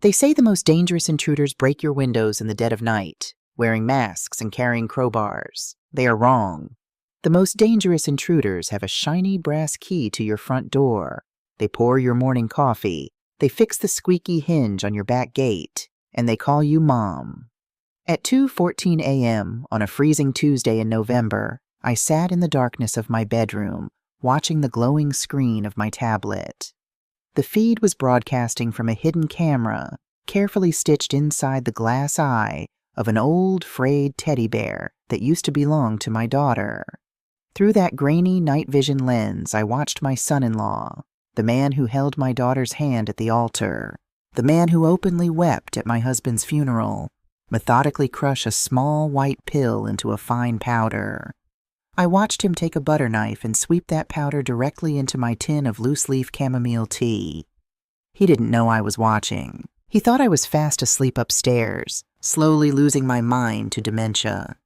They say the most dangerous intruders break your windows in the dead of night, wearing masks and carrying crowbars. They are wrong. The most dangerous intruders have a shiny brass key to your front door. They pour your morning coffee. They fix the squeaky hinge on your back gate. And they call you Mom. At 2:14 a.m. on a freezing Tuesday in November, I sat in the darkness of my bedroom, watching the glowing screen of my tablet. The feed was broadcasting from a hidden camera, carefully stitched inside the glass eye of an old, frayed teddy bear that used to belong to my daughter. Through that grainy night vision lens, I watched my son-in-law, the man who held my daughter's hand at the altar, the man who openly wept at my husband's funeral, methodically crush a small white pill into a fine powder. I watched him take a butter knife and sweep that powder directly into my tin of loose-leaf chamomile tea. He didn't know I was watching. He thought I was fast asleep upstairs, slowly losing my mind to dementia.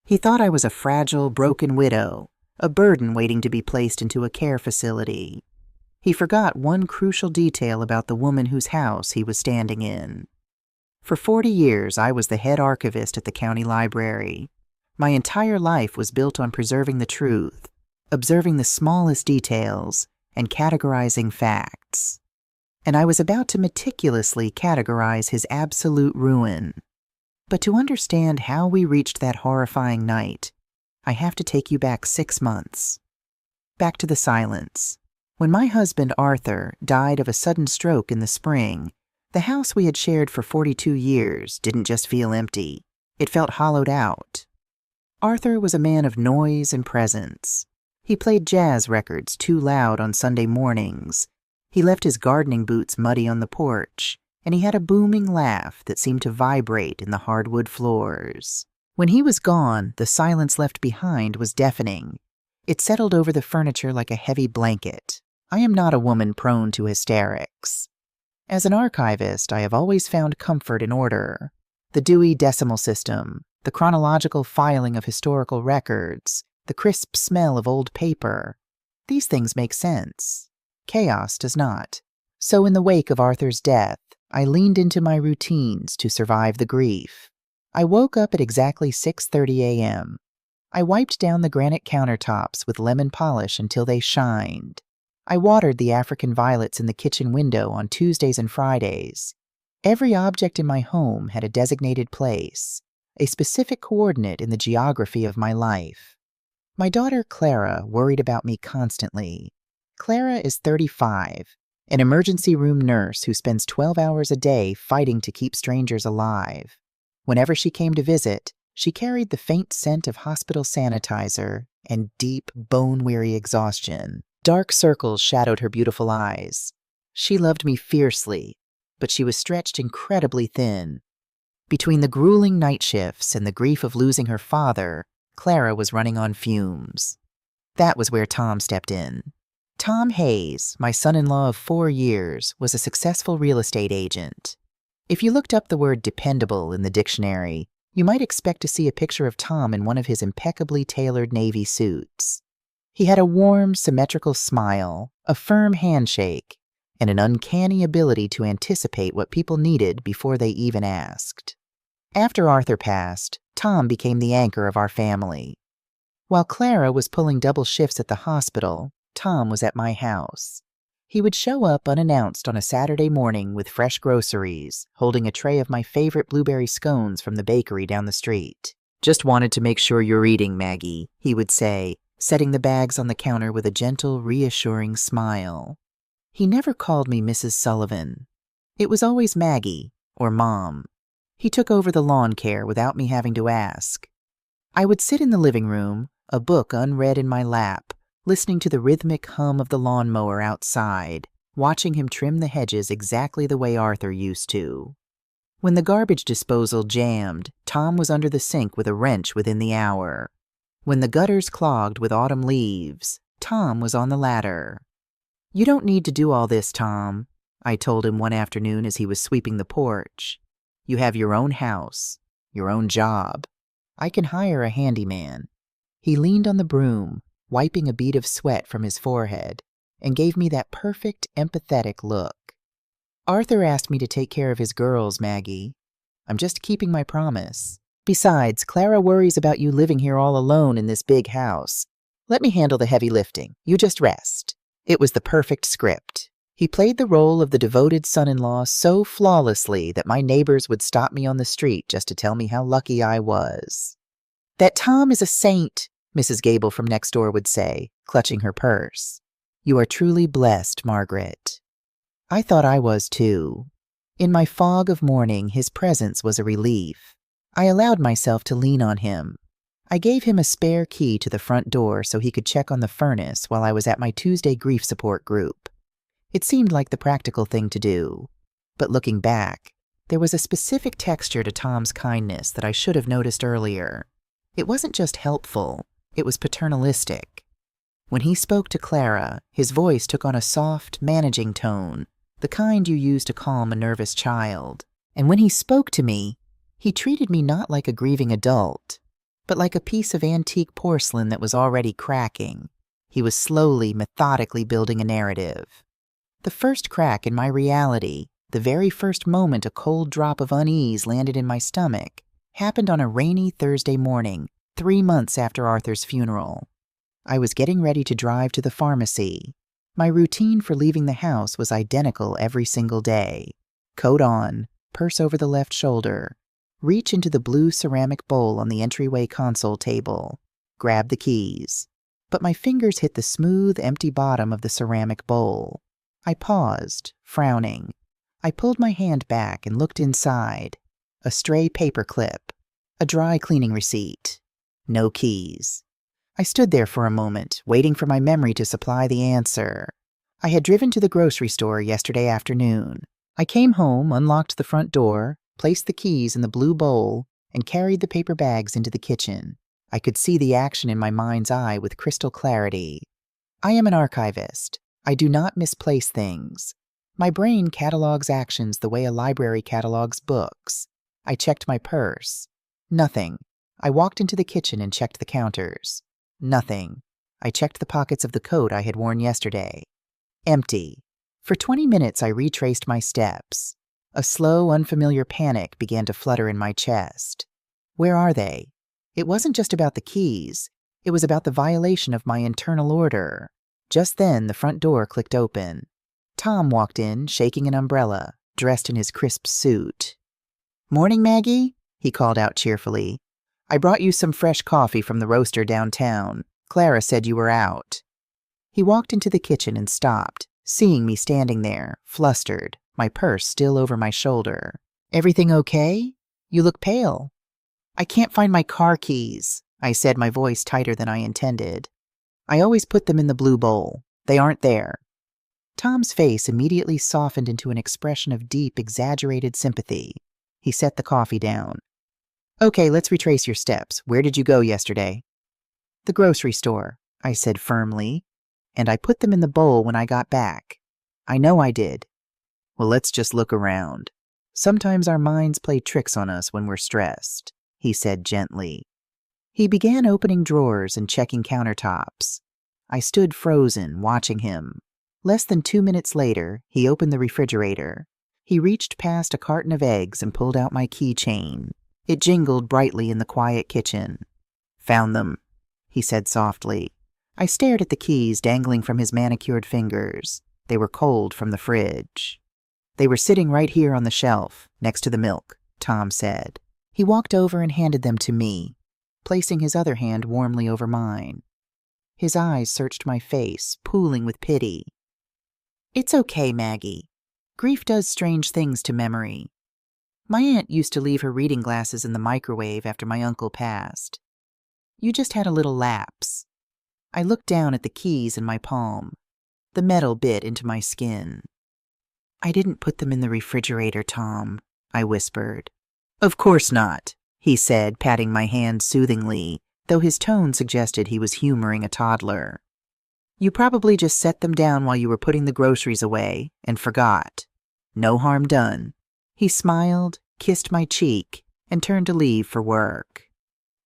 He thought I was a fragile, broken widow, a burden waiting to be placed into a care facility. He forgot one crucial detail about the woman whose house he was standing in. For 40 years, I was the head archivist at the county library. My entire life was built on preserving the truth, observing the smallest details, and categorizing facts. And I was about to meticulously categorize his absolute ruin. But to understand how we reached that horrifying night, I have to take you back 6 months. Back to the silence. When my husband, Arthur, died of a sudden stroke in the spring, the house we had shared for 42 years didn't just feel empty. It felt hollowed out. Arthur was a man of noise and presence. He played jazz records too loud on Sunday mornings. He left his gardening boots muddy on the porch, and he had a booming laugh that seemed to vibrate in the hardwood floors. When he was gone, the silence left behind was deafening. It settled over the furniture like a heavy blanket. I am not a woman prone to hysterics. As an archivist, I have always found comfort in order. The Dewey Decimal System, the chronological filing of historical records, the crisp smell of old paper. These things make sense. Chaos does not. So in the wake of Arthur's death, I leaned into my routines to survive the grief. I woke up at exactly 6:30 a.m. I wiped down the granite countertops with lemon polish until they shined. I watered the African violets in the kitchen window on Tuesdays and Fridays. Every object in my home had a designated place, a specific coordinate in the geography of my life. My daughter Clara worried about me constantly. Clara is 35, an emergency room nurse who spends 12 hours a day fighting to keep strangers alive. Whenever she came to visit, she carried the faint scent of hospital sanitizer and deep, bone-weary exhaustion. Dark circles shadowed her beautiful eyes. She loved me fiercely, but she was stretched incredibly thin. Between the grueling night shifts and the grief of losing her father, Clara was running on fumes. That was where Tom stepped in. Tom Hayes, my son-in-law of 4 years, was a successful real estate agent. If you looked up the word dependable in the dictionary, you might expect to see a picture of Tom in one of his impeccably tailored navy suits. He had a warm, symmetrical smile, a firm handshake, and an uncanny ability to anticipate what people needed before they even asked. After Arthur passed, Tom became the anchor of our family. While Clara was pulling double shifts at the hospital, Tom was at my house. He would show up unannounced on a Saturday morning with fresh groceries, holding a tray of my favorite blueberry scones from the bakery down the street. "Just wanted to make sure you're eating, Maggie," he would say, setting the bags on the counter with a gentle, reassuring smile. He never called me Mrs. Sullivan. It was always Maggie, or Mom. He took over the lawn care without me having to ask. I would sit in the living room, a book unread in my lap, listening to the rhythmic hum of the lawnmower outside, watching him trim the hedges exactly the way Arthur used to. When the garbage disposal jammed, Tom was under the sink with a wrench within the hour. When the gutters clogged with autumn leaves, Tom was on the ladder. "You don't need to do all this, Tom," I told him one afternoon as he was sweeping the porch. "You have your own house, your own job. I can hire a handyman." He leaned on the broom, wiping a bead of sweat from his forehead, and gave me that perfect, empathetic look. Arthur asked me to take care of his girls, Maggie. I'm just keeping my promise. Besides, Clara worries about you living here all alone in this big house. Let me handle the heavy lifting. You just rest. It was the perfect script. He played the role of the devoted son-in-law so flawlessly that my neighbors would stop me on the street just to tell me how lucky I was. That Tom is a saint, Mrs. Gable from next door would say, clutching her purse. You are truly blessed, Margaret. I thought I was too. In my fog of mourning, his presence was a relief. I allowed myself to lean on him. I gave him a spare key to the front door so he could check on the furnace while I was at my Tuesday grief support group. It seemed like the practical thing to do. But looking back, there was a specific texture to Tom's kindness that I should have noticed earlier. It wasn't just helpful, it was paternalistic. When he spoke to Clara, his voice took on a soft, managing tone, the kind you use to calm a nervous child. And when he spoke to me, he treated me not like a grieving adult, but like a piece of antique porcelain that was already cracking. He was slowly, methodically building a narrative. The first crack in my reality, the very first moment a cold drop of unease landed in my stomach, happened on a rainy Thursday morning, 3 months after Arthur's funeral. I was getting ready to drive to the pharmacy. My routine for leaving the house was identical every single day. Coat on, purse over the left shoulder, reach into the blue ceramic bowl on the entryway console table, grab the keys. But my fingers hit the smooth, empty bottom of the ceramic bowl. I paused, frowning. I pulled my hand back and looked inside. A stray paper clip. A dry cleaning receipt. No keys. I stood there for a moment, waiting for my memory to supply the answer. I had driven to the grocery store yesterday afternoon. I came home, unlocked the front door, placed the keys in the blue bowl, and carried the paper bags into the kitchen. I could see the action in my mind's eye with crystal clarity. I am an archivist. I do not misplace things. My brain catalogs actions the way a library catalogs books. I checked my purse. Nothing. I walked into the kitchen and checked the counters. Nothing. I checked the pockets of the coat I had worn yesterday. Empty. For 20 minutes I retraced my steps. A slow, unfamiliar panic began to flutter in my chest. Where are they? It wasn't just about the keys. It was about the violation of my internal order. Just then, the front door clicked open. Tom walked in, shaking an umbrella, dressed in his crisp suit. "Morning, Maggie," he called out cheerfully. "I brought you some fresh coffee from the roaster downtown. Clara said you were out." He walked into the kitchen and stopped, seeing me standing there, flustered, my purse still over my shoulder. "Everything okay? You look pale." "I can't find my car keys," I said, my voice tighter than I intended. "I always put them in the blue bowl. They aren't there." Tom's face immediately softened into an expression of deep, exaggerated sympathy. He set the coffee down. "Okay, let's retrace your steps. Where did you go yesterday?" "The grocery store," I said firmly. "And I put them in the bowl when I got back." "I know I did." "Well, let's just look around. Sometimes our minds play tricks on us when we're stressed," he said gently. He began opening drawers and checking countertops. I stood frozen, watching him. Less than 2 minutes later, he opened the refrigerator. He reached past a carton of eggs and pulled out my keychain. It jingled brightly in the quiet kitchen. "Found them," he said softly. I stared at the keys dangling from his manicured fingers. They were cold from the fridge. "They were sitting right here on the shelf, next to the milk," Tom said. He walked over and handed them to me, placing his other hand warmly over mine. His eyes searched my face, pooling with pity. "It's okay, Maggie. Grief does strange things to memory. My aunt used to leave her reading glasses in the microwave after my uncle passed. You just had a little lapse." I looked down at the keys in my palm. The metal bit into my skin. "I didn't put them in the refrigerator, Tom," I whispered. "Of course not," he said, patting my hand soothingly, though his tone suggested he was humoring a toddler. "You probably just set them down while you were putting the groceries away and forgot. No harm done." He smiled, kissed my cheek, and turned to leave for work.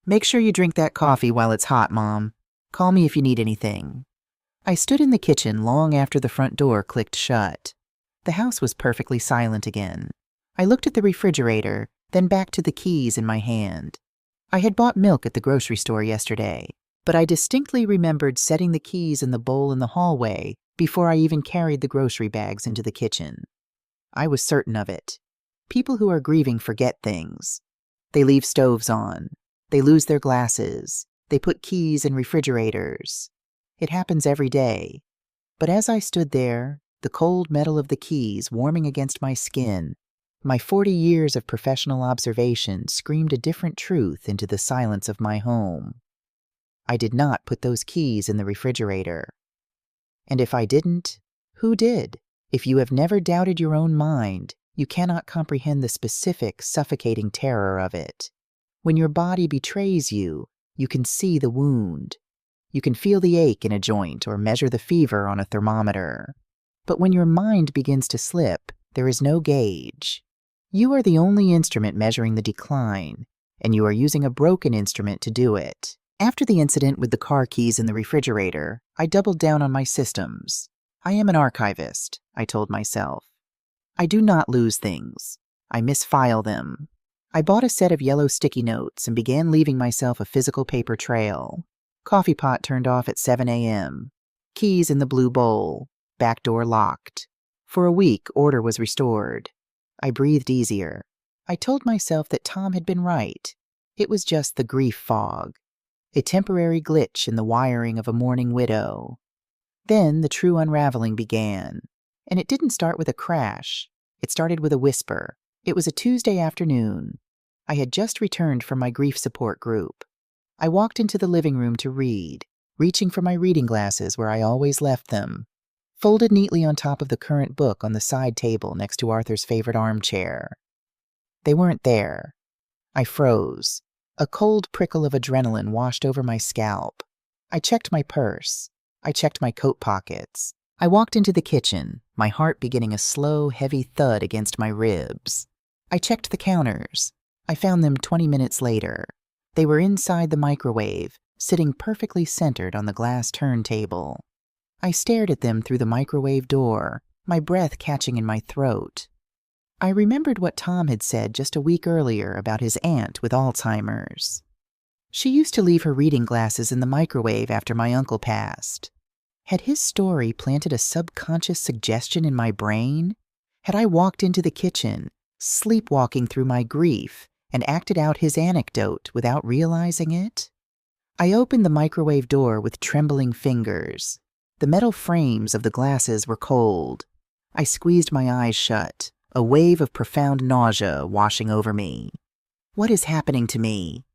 "Make sure you drink that coffee while it's hot, Mom. Call me if you need anything." I stood in the kitchen long after the front door clicked shut. The house was perfectly silent again. I looked at the refrigerator, then back to the keys in my hand. I had bought milk at the grocery store yesterday, but I distinctly remembered setting the keys in the bowl in the hallway before I even carried the grocery bags into the kitchen. I was certain of it. People who are grieving forget things. They leave stoves on. They lose their glasses. They put keys in refrigerators. It happens every day. But as I stood there, the cold metal of the keys warming against my skin, my 40 years of professional observation screamed a different truth into the silence of my home. I did not put those keys in the refrigerator. And if I didn't, who did? If you have never doubted your own mind, you cannot comprehend the specific, suffocating terror of it. When your body betrays you, you can see the wound. You can feel the ache in a joint or measure the fever on a thermometer. But when your mind begins to slip, there is no gauge. You are the only instrument measuring the decline, and you are using a broken instrument to do it. After the incident with the car keys in the refrigerator, I doubled down on my systems. I am an archivist, I told myself. I do not lose things. I misfile them. I bought a set of yellow sticky notes and began leaving myself a physical paper trail. Coffee pot turned off at 7 a.m. Keys in the blue bowl. Back door locked. For a week, order was restored. I breathed easier. I told myself that Tom had been right. It was just the grief fog. A temporary glitch in the wiring of a mourning widow. Then the true unraveling began. And it didn't start with a crash. It started with a whisper. It was a Tuesday afternoon. I had just returned from my grief support group. I walked into the living room to read, reaching for my reading glasses where I always left them, folded neatly on top of the current book on the side table next to Arthur's favorite armchair. They weren't there. I froze. A cold prickle of adrenaline washed over my scalp. I checked my purse. I checked my coat pockets. I walked into the kitchen, my heart beginning a slow, heavy thud against my ribs. I checked the counters. I found them 20 minutes later. They were inside the microwave, sitting perfectly centered on the glass turntable. I stared at them through the microwave door, my breath catching in my throat. I remembered what Tom had said just a week earlier about his aunt with Alzheimer's. She used to leave her reading glasses in the microwave after my uncle passed. Had his story planted a subconscious suggestion in my brain? Had I walked into the kitchen, sleepwalking through my grief, and acted out his anecdote without realizing it? I opened the microwave door with trembling fingers. The metal frames of the glasses were cold. I squeezed my eyes shut, a wave of profound nausea washing over me. What is happening to me?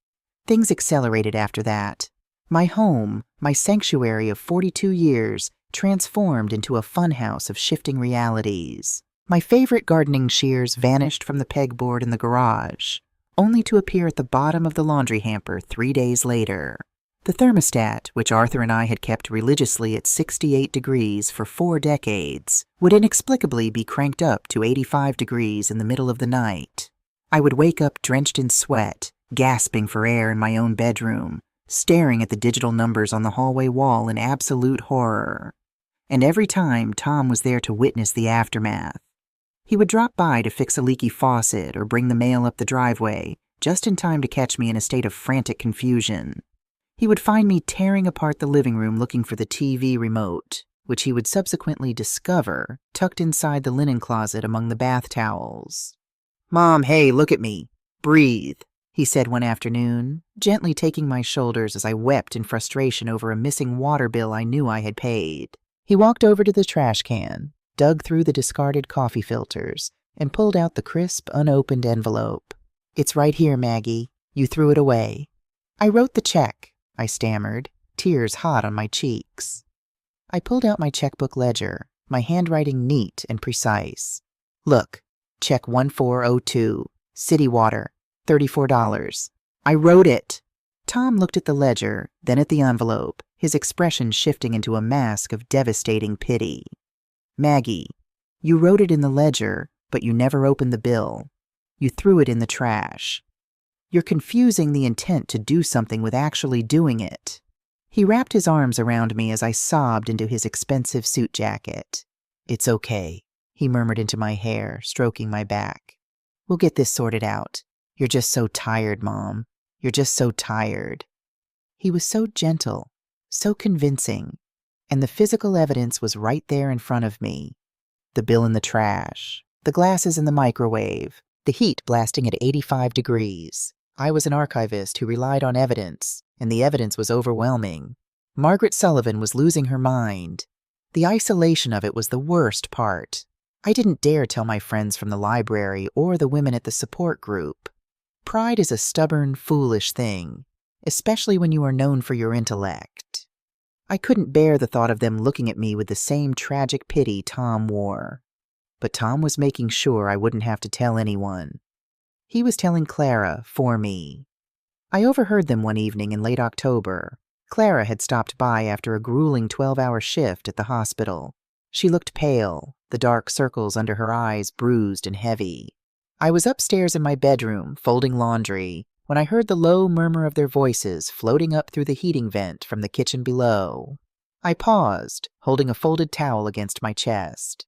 Things accelerated after that. My home, my sanctuary of 42 years, transformed into a funhouse of shifting realities. My favorite gardening shears vanished from the pegboard in the garage, only to appear at the bottom of the laundry hamper 3 days later. The thermostat, which Arthur and I had kept religiously at 68 degrees for 4 decades, would inexplicably be cranked up to 85 degrees in the middle of the night. I would wake up drenched in sweat, gasping for air in my own bedroom, staring at the digital numbers on the hallway wall in absolute horror. And every time, Tom was there to witness the aftermath. He would drop by to fix a leaky faucet or bring the mail up the driveway, just in time to catch me in a state of frantic confusion. He would find me tearing apart the living room looking for the TV remote, which he would subsequently discover tucked inside the linen closet among the bath towels. "Mom, hey, look at me. Breathe," he said one afternoon, gently taking my shoulders as I wept in frustration over a missing water bill I knew I had paid. He walked over to the trash can, dug through the discarded coffee filters, and pulled out the crisp, unopened envelope. "It's right here, Maggie. You threw it away." "I wrote the check," I stammered, tears hot on my cheeks. I pulled out my checkbook ledger, my handwriting neat and precise. "Look, check 1402, City Water, $34. I wrote it." Tom looked at the ledger, then at the envelope, his expression shifting into a mask of devastating pity. "Maggie, you wrote it in the ledger, but you never opened the bill. You threw it in the trash. You're confusing the intent to do something with actually doing it." He wrapped his arms around me as I sobbed into his expensive suit jacket. "It's okay," he murmured into my hair, stroking my back. We'll get this sorted out. You're just so tired, Mom. You're just so tired. He was so gentle, so convincing, and the physical evidence was right there in front of me. The bill in the trash, the glasses in the microwave, the heat blasting at 85 degrees. I was an archivist who relied on evidence, and the evidence was overwhelming. Margaret Sullivan was losing her mind. The isolation of it was the worst part. I didn't dare tell my friends from the library or the women at the support group. Pride is a stubborn, foolish thing, especially when you are known for your intellect. I couldn't bear the thought of them looking at me with the same tragic pity Tom wore. But Tom was making sure I wouldn't have to tell anyone. He was telling Clara for me. I overheard them one evening in late October. Clara had stopped by after a grueling 12-hour shift at the hospital. She looked pale, the dark circles under her eyes bruised and heavy. I was upstairs in my bedroom, folding laundry, when I heard the low murmur of their voices floating up through the heating vent from the kitchen below. I paused, holding a folded towel against my chest.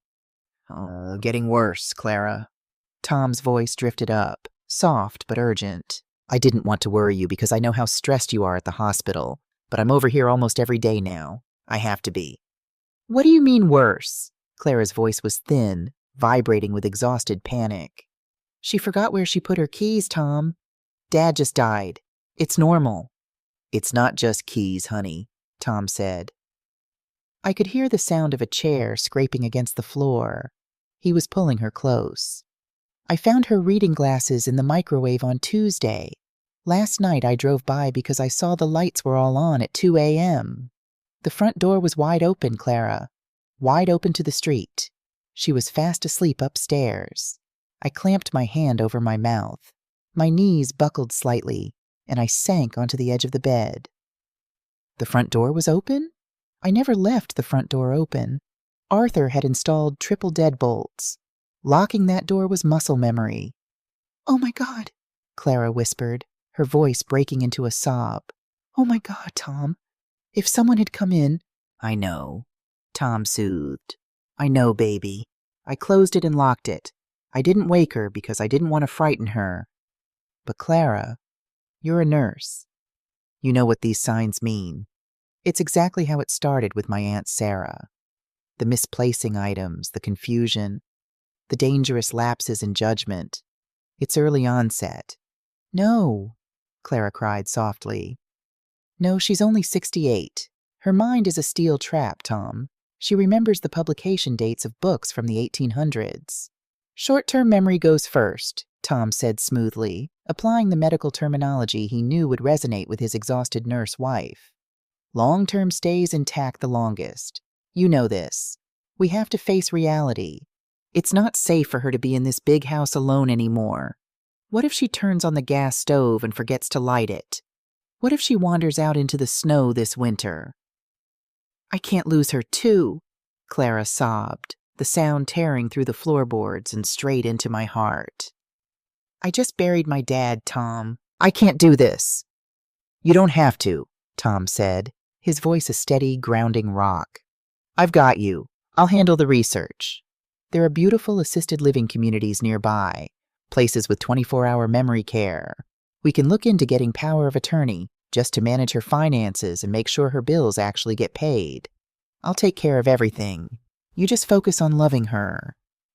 Getting worse, Clara. Tom's voice drifted up, soft but urgent. I didn't want to worry you because I know how stressed you are at the hospital, but I'm over here almost every day now. I have to be. What do you mean worse? Clara's voice was thin, vibrating with exhausted panic. She forgot where she put her keys, Tom. Dad just died. It's normal. It's not just keys, honey, Tom said. I could hear the sound of a chair scraping against the floor. He was pulling her close. I found her reading glasses in the microwave on Tuesday. Last night I drove by because I saw the lights were all on at 2 a.m. The front door was wide open, Clara. Wide open to the street. She was fast asleep upstairs. I clamped my hand over my mouth. My knees buckled slightly, and I sank onto the edge of the bed. The front door was open? I never left the front door open. Arthur had installed triple deadbolts. Locking that door was muscle memory. Oh my God, Clara whispered, her voice breaking into a sob. Oh my God, Tom. If someone had come in... I know, Tom soothed. I know, baby. I closed it and locked it. I didn't wake her because I didn't want to frighten her. But Clara, you're a nurse. You know what these signs mean. It's exactly how it started with my Aunt Sarah. The misplacing items, the confusion, the dangerous lapses in judgment. It's early onset. No, Clara cried softly. No, she's only 68. Her mind is a steel trap, Tom. She remembers the publication dates of books from the 1800s. Short-term memory goes first, Tom said smoothly, applying the medical terminology he knew would resonate with his exhausted nurse wife. Long-term stays intact the longest. You know this. We have to face reality. It's not safe for her to be in this big house alone anymore. What if she turns on the gas stove and forgets to light it? What if she wanders out into the snow this winter? I can't lose her too, Clara sobbed, the sound tearing through the floorboards and straight into my heart. I just buried my dad, Tom. I can't do this. You don't have to, Tom said, his voice a steady, grounding rock. I've got you. I'll handle the research. There are beautiful assisted living communities nearby, places with 24-hour memory care. We can look into getting power of attorney just to manage her finances and make sure her bills actually get paid. I'll take care of everything. You just focus on loving her.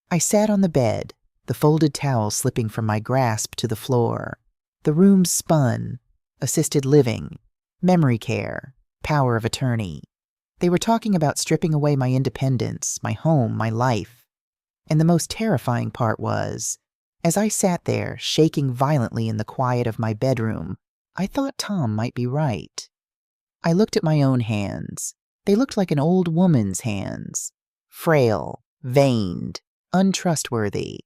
I sat on the bed, the folded towel slipping from my grasp to the floor. The room spun. Assisted living, memory care, power of attorney. They were talking about stripping away my independence, my home, my life. And the most terrifying part was, as I sat there, shaking violently in the quiet of my bedroom, I thought Tom might be right. I looked at my own hands. They looked like an old woman's hands. Frail, veined, untrustworthy.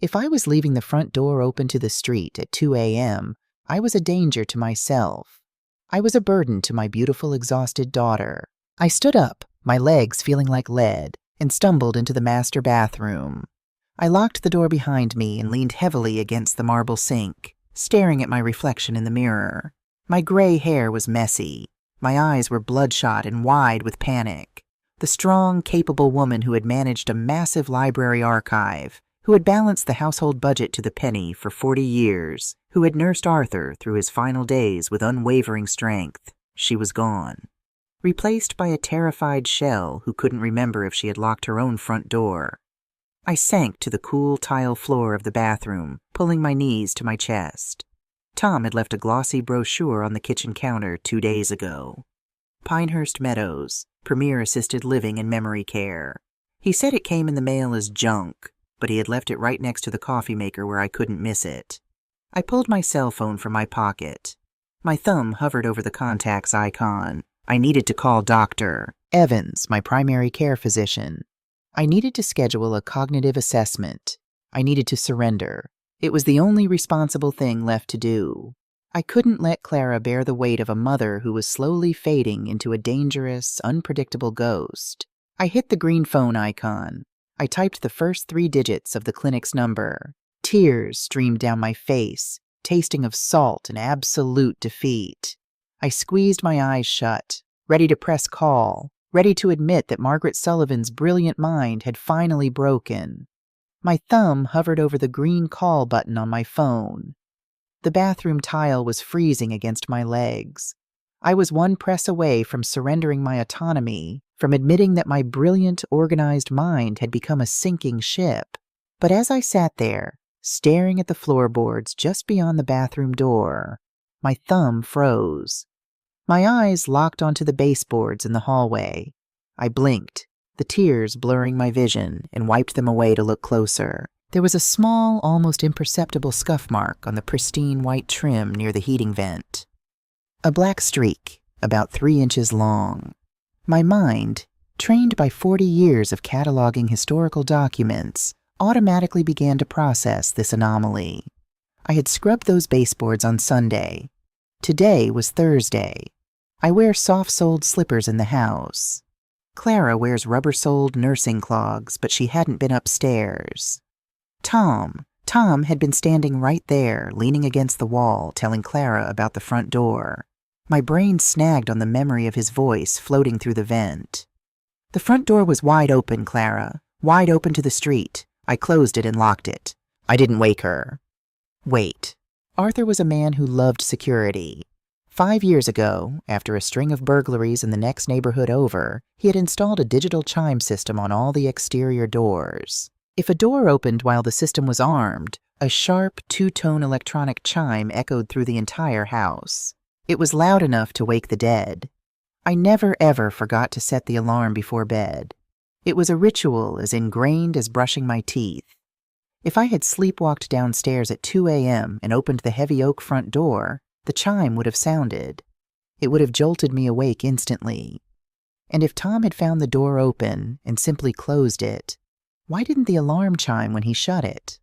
If I was leaving the front door open to the street at 2 a.m., I was a danger to myself. I was a burden to my beautiful, exhausted daughter. I stood up, my legs feeling like lead, and stumbled into the master bathroom. I locked the door behind me and leaned heavily against the marble sink, staring at my reflection in the mirror. My gray hair was messy. My eyes were bloodshot and wide with panic. The strong, capable woman who had managed a massive library archive, who had balanced the household budget to the penny for 40 years, who had nursed Arthur through his final days with unwavering strength. She was gone. Replaced by a terrified shell who couldn't remember if she had locked her own front door. I sank to the cool tile floor of the bathroom, pulling my knees to my chest. Tom had left a glossy brochure on the kitchen counter 2 days ago. Pinehurst Meadows, Premier Assisted Living and Memory Care. He said it came in the mail as junk, but he had left it right next to the coffee maker where I couldn't miss it. I pulled my cell phone from my pocket. My thumb hovered over the contacts icon. I needed to call Dr. Evans, my primary care physician. I needed to schedule a cognitive assessment. I needed to surrender. It was the only responsible thing left to do. I couldn't let Clara bear the weight of a mother who was slowly fading into a dangerous, unpredictable ghost. I hit the green phone icon. I typed the first 3 digits of the clinic's number. Tears streamed down my face, tasting of salt and absolute defeat. I squeezed my eyes shut, ready to press call, ready to admit that Margaret Sullivan's brilliant mind had finally broken. My thumb hovered over the green call button on my phone. The bathroom tile was freezing against my legs. I was one press away from surrendering my autonomy, from admitting that my brilliant, organized mind had become a sinking ship. But as I sat there, staring at the floorboards just beyond the bathroom door, my thumb froze. My eyes locked onto the baseboards in the hallway. I blinked, the tears blurring my vision, and wiped them away to look closer. There was a small, almost imperceptible scuff mark on the pristine white trim near the heating vent. A black streak, about 3 inches long. My mind, trained by 40 years of cataloging historical documents, automatically began to process this anomaly. I had scrubbed those baseboards on Sunday. Today was Thursday. I wear soft-soled slippers in the house. Clara wears rubber-soled nursing clogs, but she hadn't been upstairs. Tom had been standing right there, leaning against the wall, telling Clara about the front door. My brain snagged on the memory of his voice floating through the vent. The front door was wide open, Clara, wide open to the street. I closed it and locked it. I didn't wake her. Wait. Arthur was a man who loved security. 5 years ago, after a string of burglaries in the next neighborhood over, he had installed a digital chime system on all the exterior doors. If a door opened while the system was armed, a sharp, 2-tone electronic chime echoed through the entire house. It was loud enough to wake the dead. I never ever forgot to set the alarm before bed. It was a ritual as ingrained as brushing my teeth. If I had sleepwalked downstairs at 2 a.m. and opened the heavy oak front door, the chime would have sounded. It would have jolted me awake instantly. And if Tom had found the door open and simply closed it, why didn't the alarm chime when he shut it?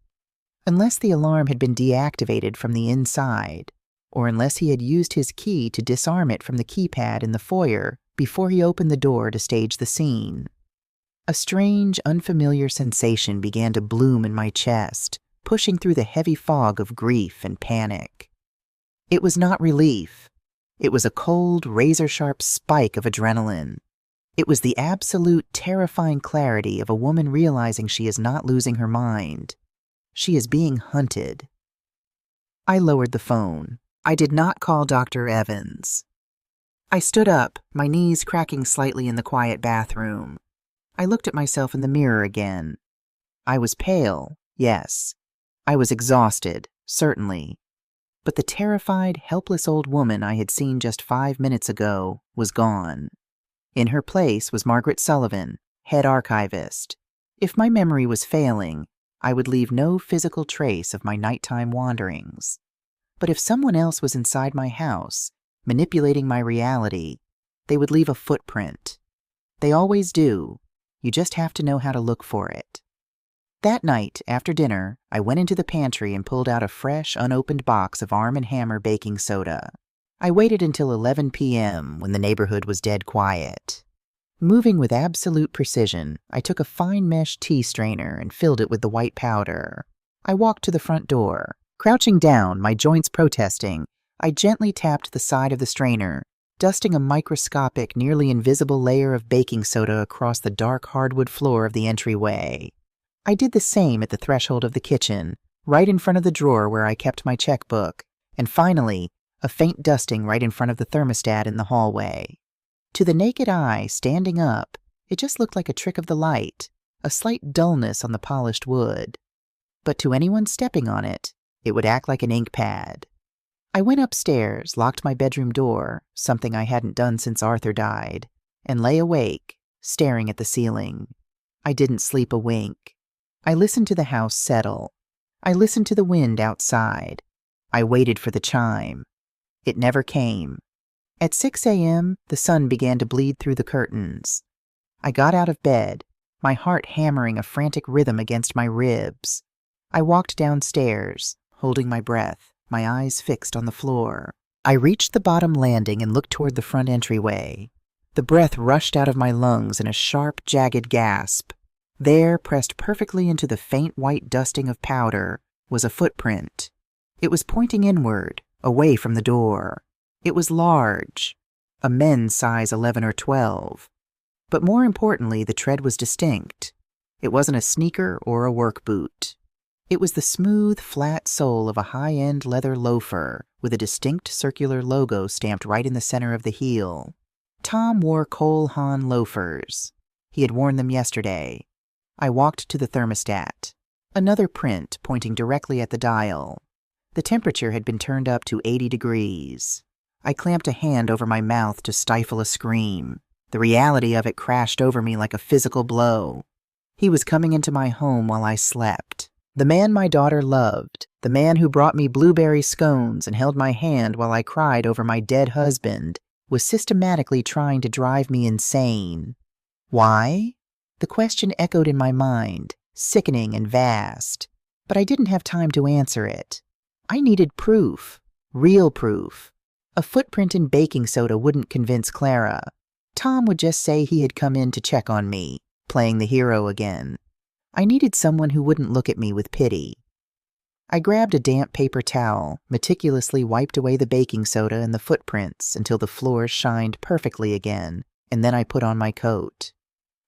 Unless the alarm had been deactivated from the inside, or unless he had used his key to disarm it from the keypad in the foyer before he opened the door to stage the scene. A strange, unfamiliar sensation began to bloom in my chest, pushing through the heavy fog of grief and panic. It was not relief. It was a cold, razor-sharp spike of adrenaline. It was the absolute, terrifying clarity of a woman realizing she is not losing her mind. She is being hunted. I lowered the phone. I did not call Dr. Evans. I stood up, my knees cracking slightly in the quiet bathroom. I looked at myself in the mirror again. I was pale, yes. I was exhausted, certainly. But the terrified, helpless old woman I had seen just 5 minutes ago was gone. In her place was Margaret Sullivan, head archivist. If my memory was failing, I would leave no physical trace of my nighttime wanderings. But if someone else was inside my house, manipulating my reality, they would leave a footprint. They always do. You just have to know how to look for it. That night, after dinner, I went into the pantry and pulled out a fresh, unopened box of Arm & Hammer baking soda. I waited until 11 p.m. when the neighborhood was dead quiet. Moving with absolute precision, I took a fine mesh tea strainer and filled it with the white powder. I walked to the front door. Crouching down, my joints protesting, I gently tapped the side of the strainer, dusting a microscopic, nearly invisible layer of baking soda across the dark hardwood floor of the entryway. I did the same at the threshold of the kitchen, right in front of the drawer where I kept my checkbook, and finally, a faint dusting right in front of the thermostat in the hallway. To the naked eye, standing up, it just looked like a trick of the light, a slight dullness on the polished wood. But to anyone stepping on it, it would act like an ink pad. I went upstairs, locked my bedroom door, something I hadn't done since Arthur died, and lay awake, staring at the ceiling. I didn't sleep a wink. I listened to the house settle. I listened to the wind outside. I waited for the chime. It never came. At 6 a.m., the sun began to bleed through the curtains. I got out of bed, my heart hammering a frantic rhythm against my ribs. I walked downstairs, holding my breath, my eyes fixed on the floor. I reached the bottom landing and looked toward the front entryway. The breath rushed out of my lungs in a sharp, jagged gasp. There, pressed perfectly into the faint white dusting of powder, was a footprint. It was pointing inward, away from the door. It was large, a men's size 11 or 12. But more importantly, the tread was distinct. It wasn't a sneaker or a work boot. It was the smooth, flat sole of a high-end leather loafer with a distinct circular logo stamped right in the center of the heel. Tom wore Cole Haan loafers. He had worn them yesterday. I walked to the thermostat. Another print pointing directly at the dial. The temperature had been turned up to 80 degrees. I clamped a hand over my mouth to stifle a scream. The reality of it crashed over me like a physical blow. He was coming into my home while I slept. The man my daughter loved, the man who brought me blueberry scones and held my hand while I cried over my dead husband, was systematically trying to drive me insane. Why? The question echoed in my mind, sickening and vast, but I didn't have time to answer it. I needed proof, real proof. A footprint in baking soda wouldn't convince Clara. Tom would just say he had come in to check on me, playing the hero again. I needed someone who wouldn't look at me with pity. I grabbed a damp paper towel, meticulously wiped away the baking soda and the footprints until the floor shined perfectly again, and then I put on my coat.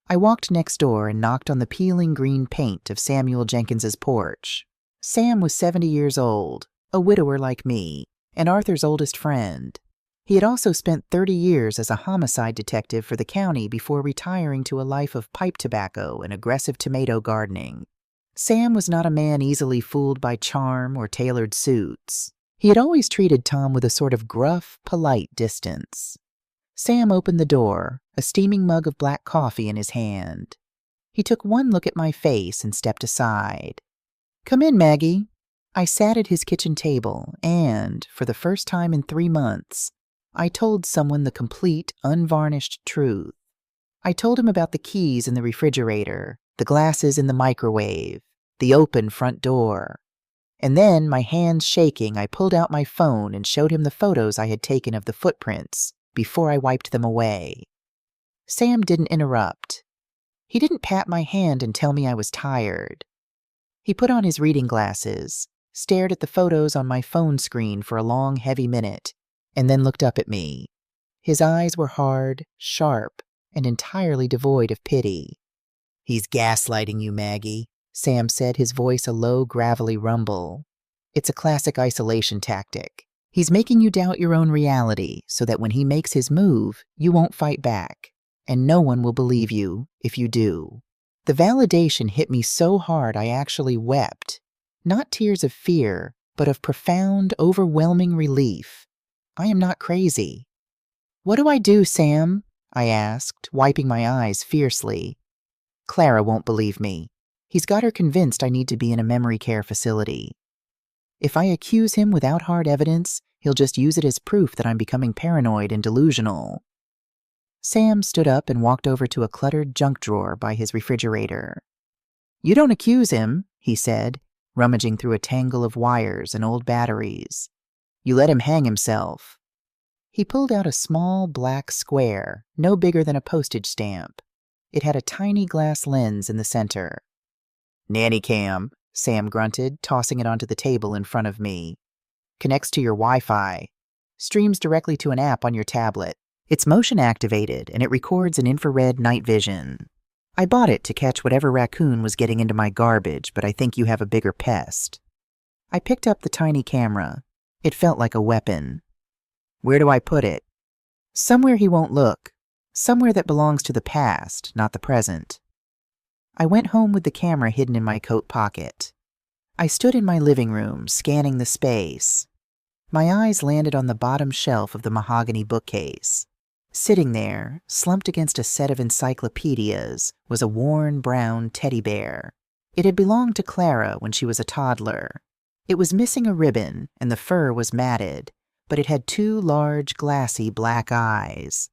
I walked next door and knocked on the peeling green paint of Samuel Jenkins's porch. Sam was 70 years old, a widower like me, and Arthur's oldest friend. He had also spent 30 years as a homicide detective for the county before retiring to a life of pipe tobacco and aggressive tomato gardening. Sam was not a man easily fooled by charm or tailored suits. He had always treated Tom with a sort of gruff, polite distance. Sam opened the door, a steaming mug of black coffee in his hand. He took one look at my face and stepped aside. "Come in, Maggie." I sat at his kitchen table and, for the first time in 3 months, I told someone the complete, unvarnished truth. I told him about the keys in the refrigerator, the glasses in the microwave, the open front door. And then, my hands shaking, I pulled out my phone and showed him the photos I had taken of the footprints before I wiped them away. Sam didn't interrupt. He didn't pat my hand and tell me I was tired. He put on his reading glasses, stared at the photos on my phone screen for a long, heavy minute, and then looked up at me. His eyes were hard, sharp, and entirely devoid of pity. "He's gaslighting you, Maggie," Sam said, his voice a low, gravelly rumble. "It's a classic isolation tactic. He's making you doubt your own reality so that when he makes his move, you won't fight back, and no one will believe you if you do." The validation hit me so hard I actually wept. Not tears of fear, but of profound, overwhelming relief. I am not crazy. "What do I do, Sam?" I asked, wiping my eyes fiercely. "Clara won't believe me. He's got her convinced I need to be in a memory care facility. If I accuse him without hard evidence, he'll just use it as proof that I'm becoming paranoid and delusional." Sam stood up and walked over to a cluttered junk drawer by his refrigerator. "You don't accuse him," he said, rummaging through a tangle of wires and old batteries. "You let him hang himself." He pulled out a small black square, no bigger than a postage stamp. It had a tiny glass lens in the center. "Nanny cam," Sam grunted, tossing it onto the table in front of me. "Connects to your Wi-Fi. Streams directly to an app on your tablet. It's motion activated and it records in infrared night vision. I bought it to catch whatever raccoon was getting into my garbage, but I think you have a bigger pest. I picked up the tiny camera. It felt like a weapon. Where do I put it? Somewhere he won't look. Somewhere that belongs to the past, not the present. I went home with the camera hidden in my coat pocket. I stood in my living room, scanning the space. My eyes landed on the bottom shelf of the mahogany bookcase. Sitting there, slumped against a set of encyclopedias, was a worn brown teddy bear. It had belonged to Clara when she was a toddler. It was missing a ribbon, and the fur was matted, but it had two large, glassy black eyes.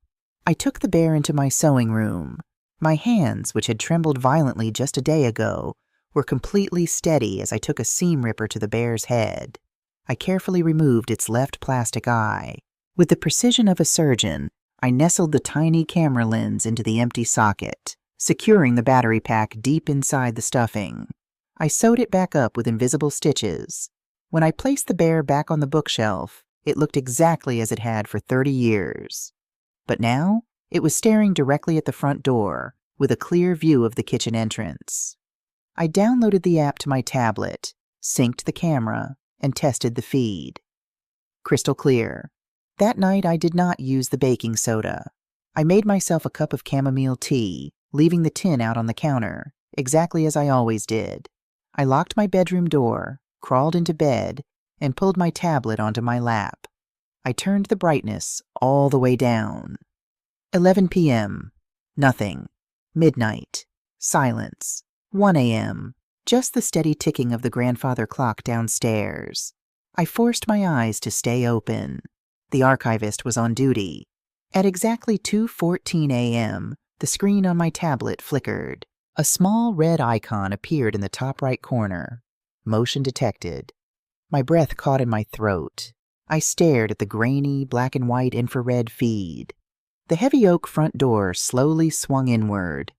I took the bear into my sewing room. My hands, which had trembled violently just a day ago, were completely steady as I took a seam ripper to the bear's head. I carefully removed its left plastic eye. With the precision of a surgeon, I nestled the tiny camera lens into the empty socket, securing the battery pack deep inside the stuffing. I sewed it back up with invisible stitches. When I placed the bear back on the bookshelf, it looked exactly as it had for 30 years. But now, it was staring directly at the front door, with a clear view of the kitchen entrance. I downloaded the app to my tablet, synced the camera, and tested the feed. Crystal clear. That night, I did not use the baking soda. I made myself a cup of chamomile tea, leaving the tin out on the counter, exactly as I always did. I locked my bedroom door, crawled into bed, and pulled my tablet onto my lap. I turned the brightness all the way down. 11 p.m. Nothing. Midnight. Silence. 1 a.m. Just the steady ticking of the grandfather clock downstairs. I forced my eyes to stay open. The archivist was on duty. At exactly 2:14 a.m., the screen on my tablet flickered. A small red icon appeared in the top right corner. Motion detected. My breath caught in my throat. I stared at the grainy, black and white infrared feed. The heavy oak front door slowly swung inward.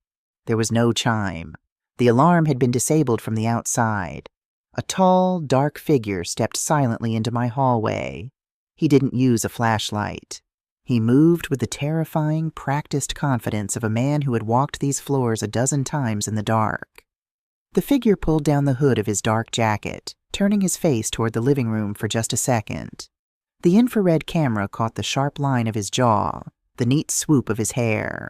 There was no chime. The alarm had been disabled from the outside. A tall, dark figure stepped silently into my hallway. He didn't use a flashlight. He moved with the terrifying, practiced confidence of a man who had walked these floors a dozen times in the dark. The figure pulled down the hood of his dark jacket, turning his face toward the living room for just a second. The infrared camera caught the sharp line of his jaw, the neat swoop of his hair.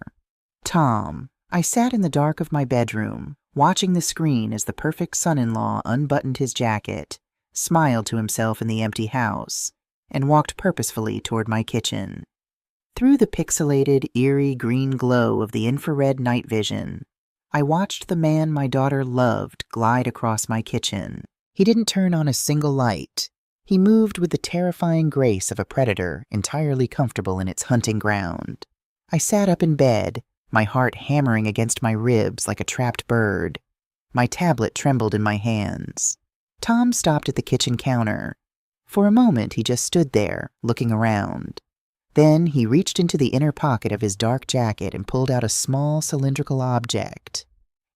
Tom. I sat in the dark of my bedroom, watching the screen as the perfect son-in-law unbuttoned his jacket, smiled to himself in the empty house, and walked purposefully toward my kitchen. Through the pixelated, eerie green glow of the infrared night vision, I watched the man my daughter loved glide across my kitchen. He didn't turn on a single light. He moved with the terrifying grace of a predator entirely comfortable in its hunting ground. I sat up in bed, my heart hammering against my ribs like a trapped bird. My tablet trembled in my hands. Tom stopped at the kitchen counter. For a moment, he just stood there, looking around. Then he reached into the inner pocket of his dark jacket and pulled out a small cylindrical object.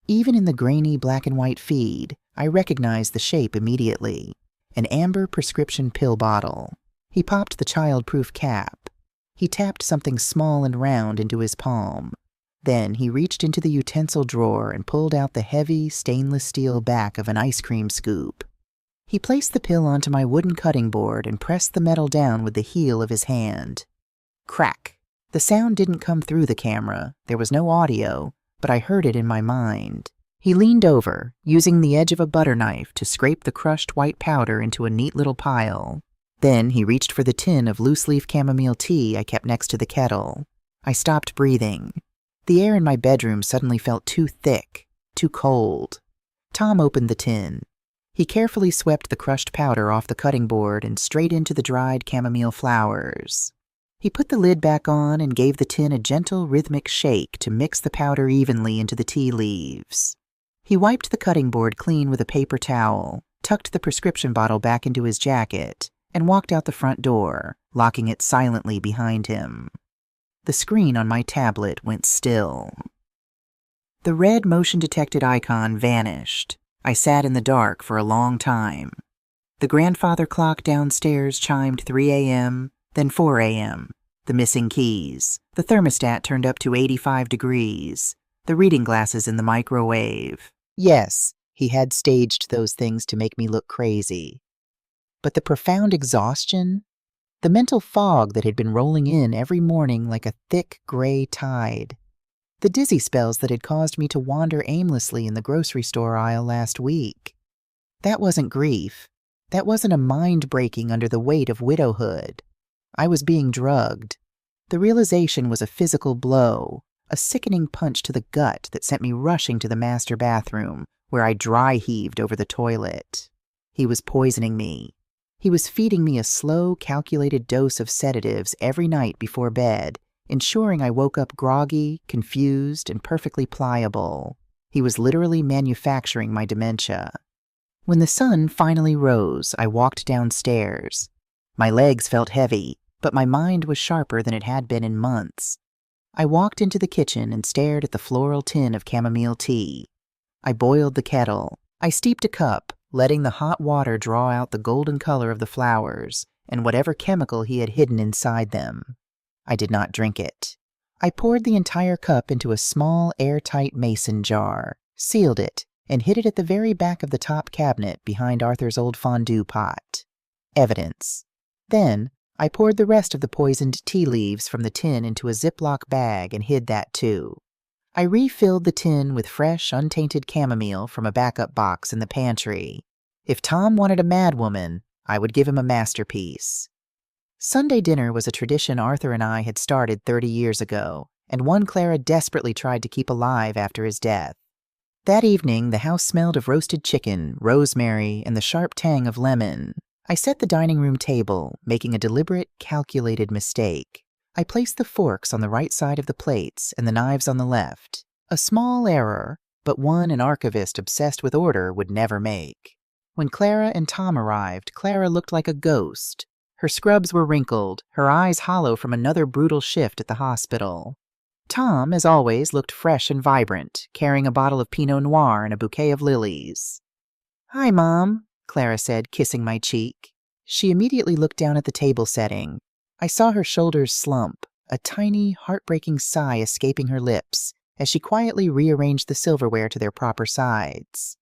Even in the grainy black and white feed, I recognized the shape immediately. An amber prescription pill bottle. He popped the child-proof cap. He tapped something small and round into his palm. Then he reached into the utensil drawer and pulled out the heavy, stainless steel back of an ice cream scoop. He placed the pill onto my wooden cutting board and pressed the metal down with the heel of his hand. Crack. The sound didn't come through the camera. There was no audio, but I heard it in my mind. He leaned over, using the edge of a butter knife to scrape the crushed white powder into a neat little pile. Then he reached for the tin of loose-leaf chamomile tea I kept next to the kettle. I stopped breathing. The air in my bedroom suddenly felt too thick, too cold. Tom opened the tin. He carefully swept the crushed powder off the cutting board and straight into the dried chamomile flowers. He put the lid back on and gave the tin a gentle, rhythmic shake to mix the powder evenly into the tea leaves. He wiped the cutting board clean with a paper towel, tucked the prescription bottle back into his jacket, and walked out the front door, locking it silently behind him. The screen on my tablet went still. The red motion-detected icon vanished. I sat in the dark for a long time. The grandfather clock downstairs chimed 3 a.m., then 4 a.m., The missing keys, the thermostat turned up to 85 degrees, the reading glasses in the microwave. Yes, he had staged those things to make me look crazy. But the profound exhaustion, the mental fog that had been rolling in every morning like a thick gray tide, the dizzy spells that had caused me to wander aimlessly in the grocery store aisle last week. That wasn't grief. That wasn't a mind breaking under the weight of widowhood. I was being drugged. The realization was a physical blow, a sickening punch to the gut that sent me rushing to the master bathroom, where I dry heaved over the toilet. He was poisoning me. He was feeding me a slow, calculated dose of sedatives every night before bed, ensuring I woke up groggy, confused, and perfectly pliable. He was literally manufacturing my dementia. When the sun finally rose, I walked downstairs. My legs felt heavy, but my mind was sharper than it had been in months. I walked into the kitchen and stared at the floral tin of chamomile tea. I boiled the kettle. I steeped a cup, letting the hot water draw out the golden color of the flowers and whatever chemical he had hidden inside them. I did not drink it. I poured the entire cup into a small, airtight mason jar, sealed it, and hid it at the very back of the top cabinet behind Arthur's old fondue pot. Evidence. Then, I poured the rest of the poisoned tea leaves from the tin into a Ziploc bag and hid that too. I refilled the tin with fresh, untainted chamomile from a backup box in the pantry. If Tom wanted a madwoman, I would give him a masterpiece. Sunday dinner was a tradition Arthur and I had started 30 years ago, and one Clara desperately tried to keep alive after his death. That evening, the house smelled of roasted chicken, rosemary, and the sharp tang of lemon. I set the dining room table, making a deliberate, calculated mistake. I placed the forks on the right side of the plates and the knives on the left. A small error, but one an archivist obsessed with order would never make. When Clara and Tom arrived, Clara looked like a ghost. Her scrubs were wrinkled, her eyes hollow from another brutal shift at the hospital. Tom, as always, looked fresh and vibrant, carrying a bottle of Pinot Noir and a bouquet of lilies. "Hi, Mom," Clara said, kissing my cheek. She immediately looked down at the table setting. I saw her shoulders slump, a tiny, heartbreaking sigh escaping her lips as she quietly rearranged the silverware to their proper sides.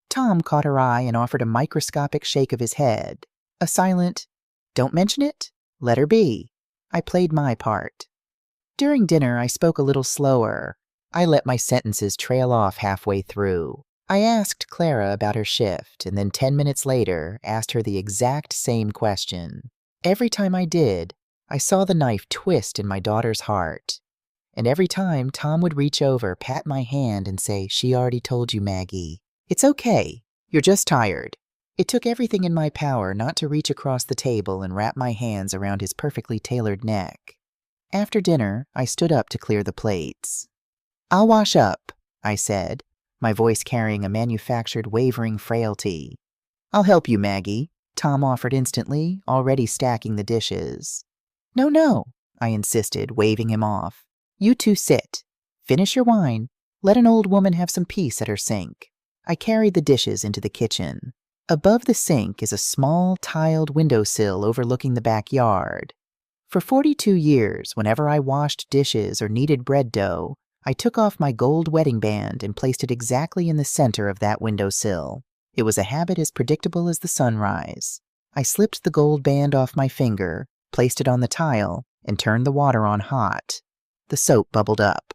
Tom caught her eye and offered a microscopic shake of his head. A silent, "Don't mention it. Let her be." I played my part. During dinner, I spoke a little slower. I let my sentences trail off halfway through. I asked Clara about her shift, and then 10 minutes later asked her the exact same question. Every time I did, I saw the knife twist in my daughter's heart. And every time Tom would reach over, pat my hand, and say, "She already told you, Maggie. It's okay. You're just tired." It took everything in my power not to reach across the table and wrap my hands around his perfectly tailored neck. After dinner, I stood up to clear the plates. "I'll wash up," I said, my voice carrying a manufactured wavering frailty. "I'll help you, Maggie," Tom offered instantly, already stacking the dishes. No, I insisted, waving him off. "You two sit. Finish your wine. Let an old woman have some peace at her sink." I carried the dishes into the kitchen. Above the sink is a small, tiled windowsill overlooking the backyard. For 42 years, whenever I washed dishes or kneaded bread dough, I took off my gold wedding band and placed it exactly in the center of that windowsill. It was a habit as predictable as the sunrise. I slipped the gold band off my finger, placed it on the tile, and turned the water on hot. The soap bubbled up.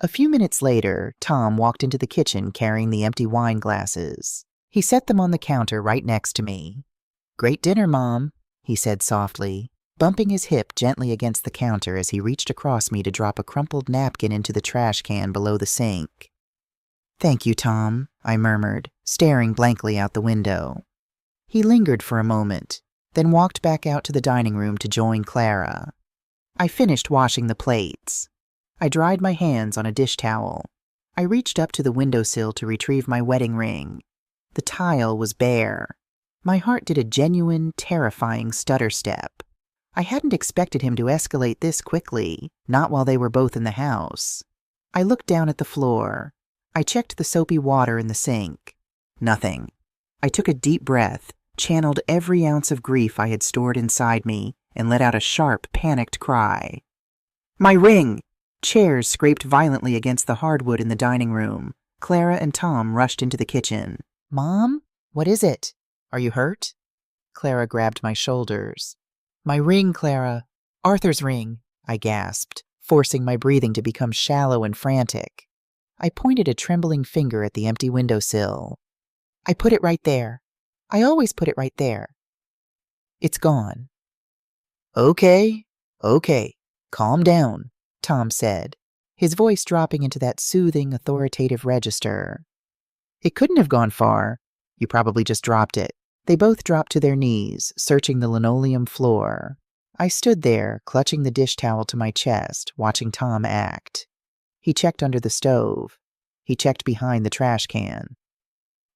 A few minutes later, Tom walked into the kitchen carrying the empty wine glasses. He set them on the counter right next to me. "Great dinner, Mom," he said softly, bumping his hip gently against the counter as he reached across me to drop a crumpled napkin into the trash can below the sink. "Thank you, Tom," I murmured, staring blankly out the window. He lingered for a moment, then walked back out to the dining room to join Clara. I finished washing the plates. I dried my hands on a dish towel. I reached up to the windowsill to retrieve my wedding ring. The tile was bare. My heart did a genuine, terrifying stutter step. I hadn't expected him to escalate this quickly, not while they were both in the house. I looked down at the floor. I checked the soapy water in the sink. Nothing. I took a deep breath, channeled every ounce of grief I had stored inside me, and let out a sharp, panicked cry. My ring! Chairs scraped violently against the hardwood in the dining room. Clara and Tom rushed into the kitchen. Mom? What is it? Are you hurt? Clara grabbed my shoulders. My ring, Clara. Arthur's ring, I gasped, forcing my breathing to become shallow and frantic. I pointed a trembling finger at the empty windowsill. I put it right there. I always put it right there. It's gone. Okay, calm down, Tom said, his voice dropping into that soothing, authoritative register. It couldn't have gone far. You probably just dropped it. They both dropped to their knees, searching the linoleum floor. I stood there, clutching the dish towel to my chest, watching Tom act. He checked under the stove. He checked behind the trash can.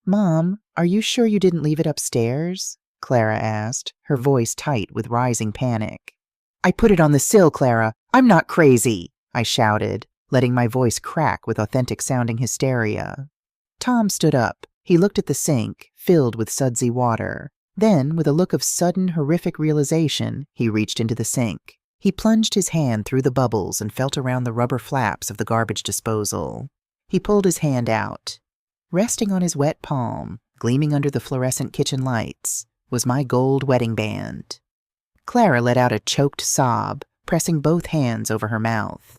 Mom, are you sure you didn't leave it upstairs? Clara asked, her voice tight with rising panic. I put it on the sill, Clara. I'm not crazy, I shouted, letting my voice crack with authentic-sounding hysteria. Tom stood up. He looked at the sink, filled with sudsy water. Then, with a look of sudden, horrific realization, he reached into the sink. He plunged his hand through the bubbles and felt around the rubber flaps of the garbage disposal. He pulled his hand out. Resting on his wet palm, gleaming under the fluorescent kitchen lights, was my gold wedding band. Clara let out a choked sob, pressing both hands over her mouth.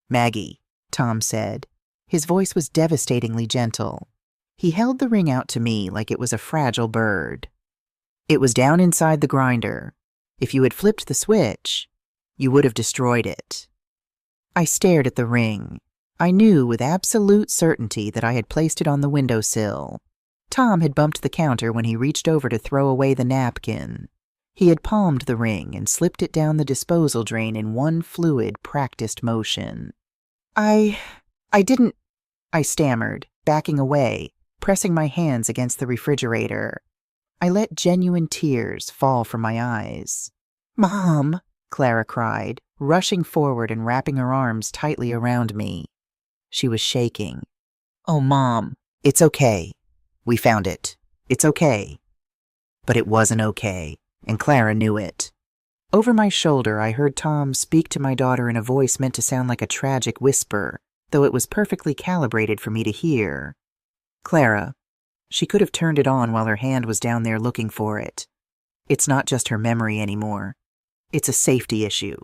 Maggie, Tom said. His voice was devastatingly gentle. He held the ring out to me like it was a fragile bird. It was down inside the grinder. If you had flipped the switch, you would have destroyed it. I stared at the ring. I knew with absolute certainty that I had placed it on the windowsill. Tom had bumped the counter when he reached over to throw away the napkin. He had palmed the ring and slipped it down the disposal drain in one fluid, practiced motion. I didn't, I stammered, backing away, pressing my hands against the refrigerator. I let genuine tears fall from my eyes. Mom, Clara cried, rushing forward and wrapping her arms tightly around me. She was shaking. Oh, Mom, it's okay. We found it. It's okay. But it wasn't okay, and Clara knew it. Over my shoulder, I heard Tom speak to my daughter in a voice meant to sound like a tragic whisper, though it was perfectly calibrated for me to hear. Clara. She could have turned it on while her hand was down there looking for it. It's not just her memory anymore. It's a safety issue.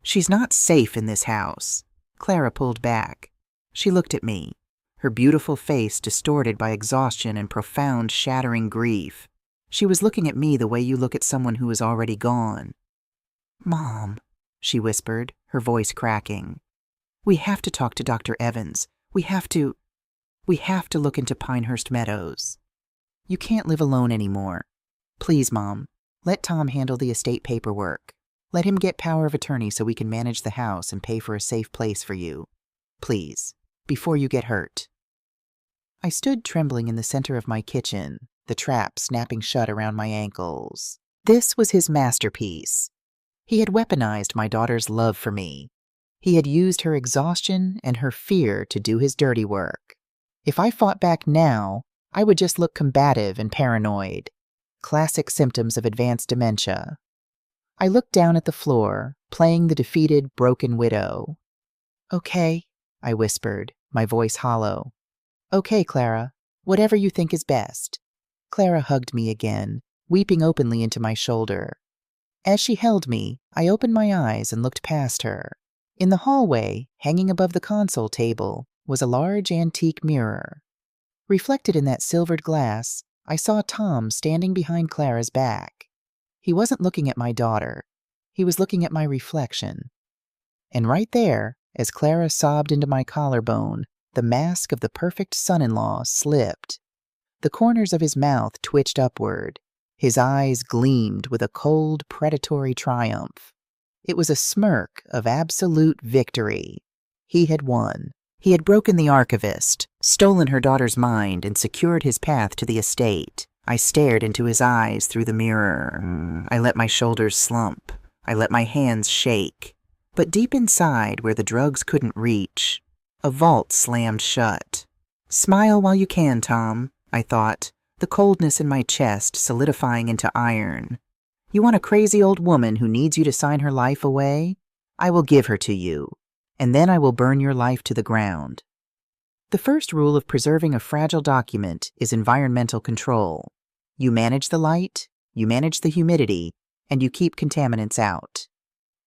She's not safe in this house. Clara pulled back. She looked at me, her beautiful face distorted by exhaustion and profound, shattering grief. She was looking at me the way you look at someone who is already gone. Mom, she whispered, her voice cracking. We have to talk to Dr. Evans. We have to look into Pinehurst Meadows. You can't live alone anymore. Please, Mom, let Tom handle the estate paperwork. Let him get power of attorney so we can manage the house and pay for a safe place for you. Please, before you get hurt. I stood trembling in the center of my kitchen, the trap snapping shut around my ankles. This was his masterpiece. He had weaponized my daughter's love for me. He had used her exhaustion and her fear to do his dirty work. If I fought back now, I would just look combative and paranoid. Classic symptoms of advanced dementia. I looked down at the floor, playing the defeated, broken widow. Okay, I whispered, my voice hollow. Okay, Clara, whatever you think is best. Clara hugged me again, weeping openly into my shoulder. As she held me, I opened my eyes and looked past her. In the hallway, hanging above the console table, was a large antique mirror. Reflected in that silvered glass, I saw Tom standing behind Clara's back. He wasn't looking at my daughter. He was looking at my reflection. And right there, as Clara sobbed into my collarbone, the mask of the perfect son-in-law slipped. The corners of his mouth twitched upward. His eyes gleamed with a cold, predatory triumph. It was a smirk of absolute victory. He had won. He had broken the archivist, stolen her daughter's mind, and secured his path to the estate. I stared into his eyes through the mirror. I let my shoulders slump. I let my hands shake. But deep inside, where the drugs couldn't reach, a vault slammed shut. Smile while you can, Tom, I thought, the coldness in my chest solidifying into iron. You want a crazy old woman who needs you to sign her life away? I will give her to you, and then I will burn your life to the ground. The first rule of preserving a fragile document is environmental control. You manage the light, you manage the humidity, and you keep contaminants out.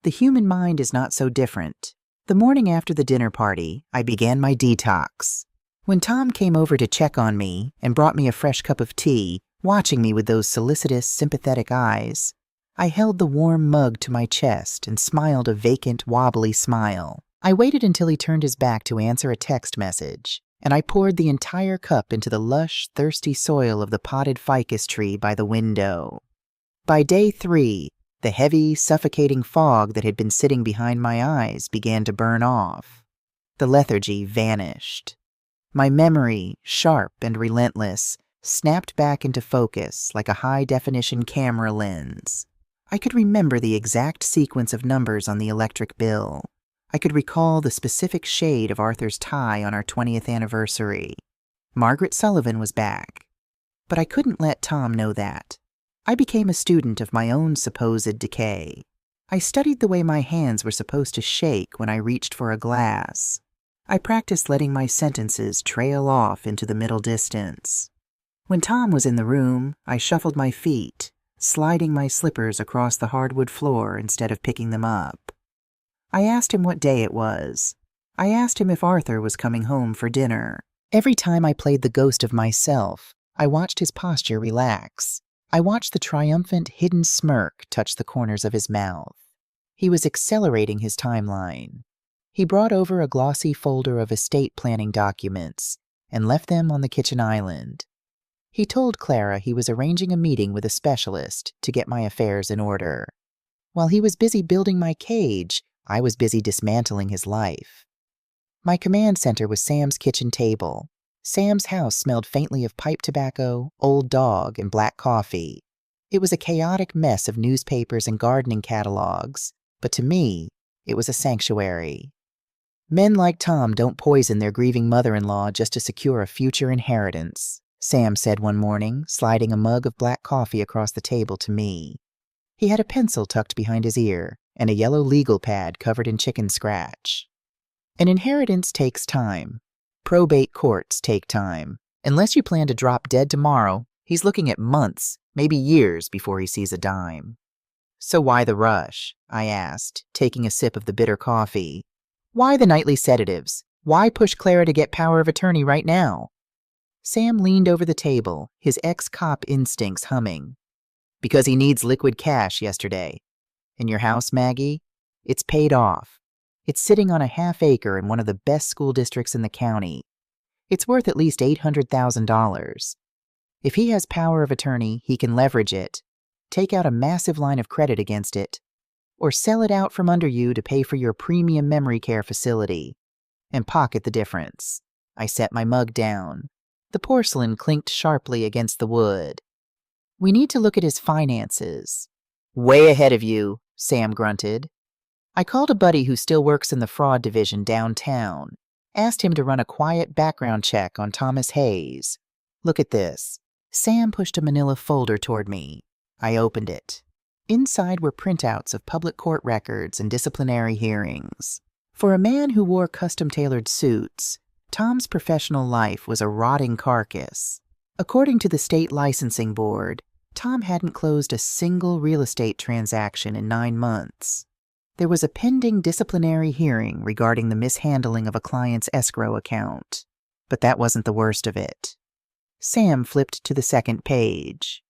The human mind is not so different. The morning after the dinner party, I began my detox. When Tom came over to check on me and brought me a fresh cup of tea, watching me with those solicitous, sympathetic eyes, I held the warm mug to my chest and smiled a vacant, wobbly smile. I waited until he turned his back to answer a text message, and I poured the entire cup into the lush, thirsty soil of the potted ficus tree by the window. By day 3, the heavy, suffocating fog that had been sitting behind my eyes began to burn off. The lethargy vanished. My memory, sharp and relentless, snapped back into focus like a high-definition camera lens. I could remember the exact sequence of numbers on the electric bill. I could recall the specific shade of Arthur's tie on our 20th anniversary. Margaret Sullivan was back. But I couldn't let Tom know that. I became a student of my own supposed decay. I studied the way my hands were supposed to shake when I reached for a glass. I practiced letting my sentences trail off into the middle distance. When Tom was in the room, I shuffled my feet, sliding my slippers across the hardwood floor instead of picking them up. I asked him what day it was. I asked him if Arthur was coming home for dinner. Every time I played the ghost of myself, I watched his posture relax. I watched the triumphant, hidden smirk touch the corners of his mouth. He was accelerating his timeline. He brought over a glossy folder of estate planning documents and left them on the kitchen island. He told Clara he was arranging a meeting with a specialist to get my affairs in order. While he was busy building my cage, I was busy dismantling his life. My command center was Sam's kitchen table. Sam's house smelled faintly of pipe tobacco, old dog, and black coffee. It was a chaotic mess of newspapers and gardening catalogs, but to me, it was a sanctuary. Men like Tom don't poison their grieving mother-in-law just to secure a future inheritance, Sam said one morning, sliding a mug of black coffee across the table to me. He had a pencil tucked behind his ear and a yellow legal pad covered in chicken scratch. An inheritance takes time. Probate courts take time. Unless you plan to drop dead tomorrow, he's looking at months, maybe years before he sees a dime. So why the rush? I asked, taking a sip of the bitter coffee. Why the nightly sedatives? Why push Clara to get power of attorney right now? Sam leaned over the table, his ex-cop instincts humming. Because he needs liquid cash yesterday. And your house, Maggie? It's paid off. It's sitting on a half-acre in one of the best school districts in the county. It's worth at least $800,000. If he has power of attorney, he can leverage it, take out a massive line of credit against it, or sell it out from under you to pay for your premium memory care facility, and pocket the difference. I set my mug down. The porcelain clinked sharply against the wood. We need to look at his finances. Way ahead of you, Sam grunted. I called a buddy who still works in the fraud division downtown, asked him to run a quiet background check on Thomas Hayes. Look at this. Sam pushed a manila folder toward me. I opened it. Inside were printouts of public court records and disciplinary hearings. For a man who wore custom-tailored suits, Tom's professional life was a rotting carcass. According to the state licensing board, Tom hadn't closed a single real estate transaction in 9 months. There was a pending disciplinary hearing regarding the mishandling of a client's escrow account. But that wasn't the worst of it. Sam flipped to the second page.